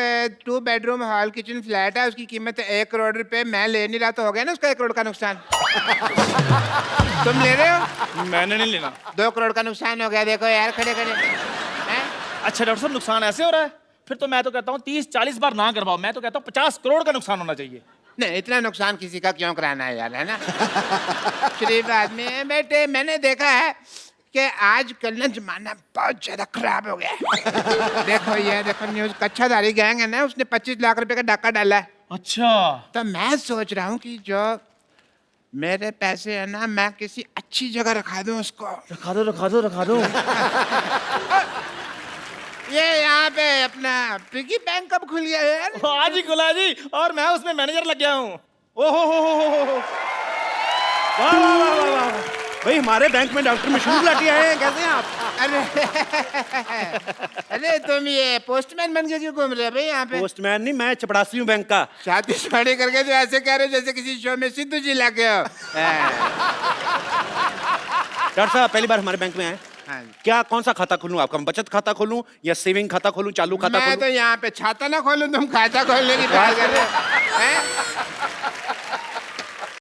2 बेडरूम हॉल किचन फ्लैट है, उसकी कीमत 1 करोड़ रुपए। मैं ले नहीं रहा तो हो गया ना उसका 1 करोड़ का नुकसान। तुम ले रहे हो? मैंने नहीं लेना। 2 करोड़ का नुकसान हो गया, देखो यार, खड़े खड़े हैं? अच्छा डॉक्टर साहब, नुकसान ऐसे हो रहा है? फिर तो मैं तो कहता हूँ 30-40 बार ना करवाओ। मैं तो कहता हूँ 50 करोड़ का नुकसान होना चाहिए। नहीं, इतना नुकसान किसी का क्यों कराना है यार, है ना? शरीफ आदमी है बेटे। मैंने देखा है कि आजकल ना जमाना बहुत ज्यादा खराब हो गया है। देखो ये देखो न्यूज, कच्छाधारी गैंग है ना, उसने 25 लाख रुपए का डाका डाला है। अच्छा। तो मैं सोच रहा हूँ कि जो मेरे पैसे है ना, मैं किसी अच्छी जगह रखा दूं उसको। रखा दो, रखा दो, रखा दो। ये यहाँ पे अपना पिगी बैंक कब खुल गया यार? आज ही खुला जी, और मैं उसमें मैनेजर लग गया हूँ। ओहो हो। वाह वाह वाह वाह वाह। भाई हमारे बैंक में डॉक्टर मशहूर लाठी आए हैं, कैसे हैं आप? अरे तुम ये पोस्टमैन बन के क्यों घूम रहे हो भाई यहाँ पे? पोस्टमैन नहीं, मैं चपड़ासी हूँ बैंक का। शादी शादी करके जो ऐसे कह रहे हो जैसे किसी शो में सिद्धू जी लगे हो। डॉक्टर साहब, पहली बार हमारे बैंक में आए, हाँ। क्या कौन सा खाता खोलूं? आपका बचत खाता खोलूं या सेविंग खाता खोलूं, चालू खाता मैं खोलूं? तो यहाँ पे छाता ना खोलूं, तुम खाता खोलने की बात कर रहे हो?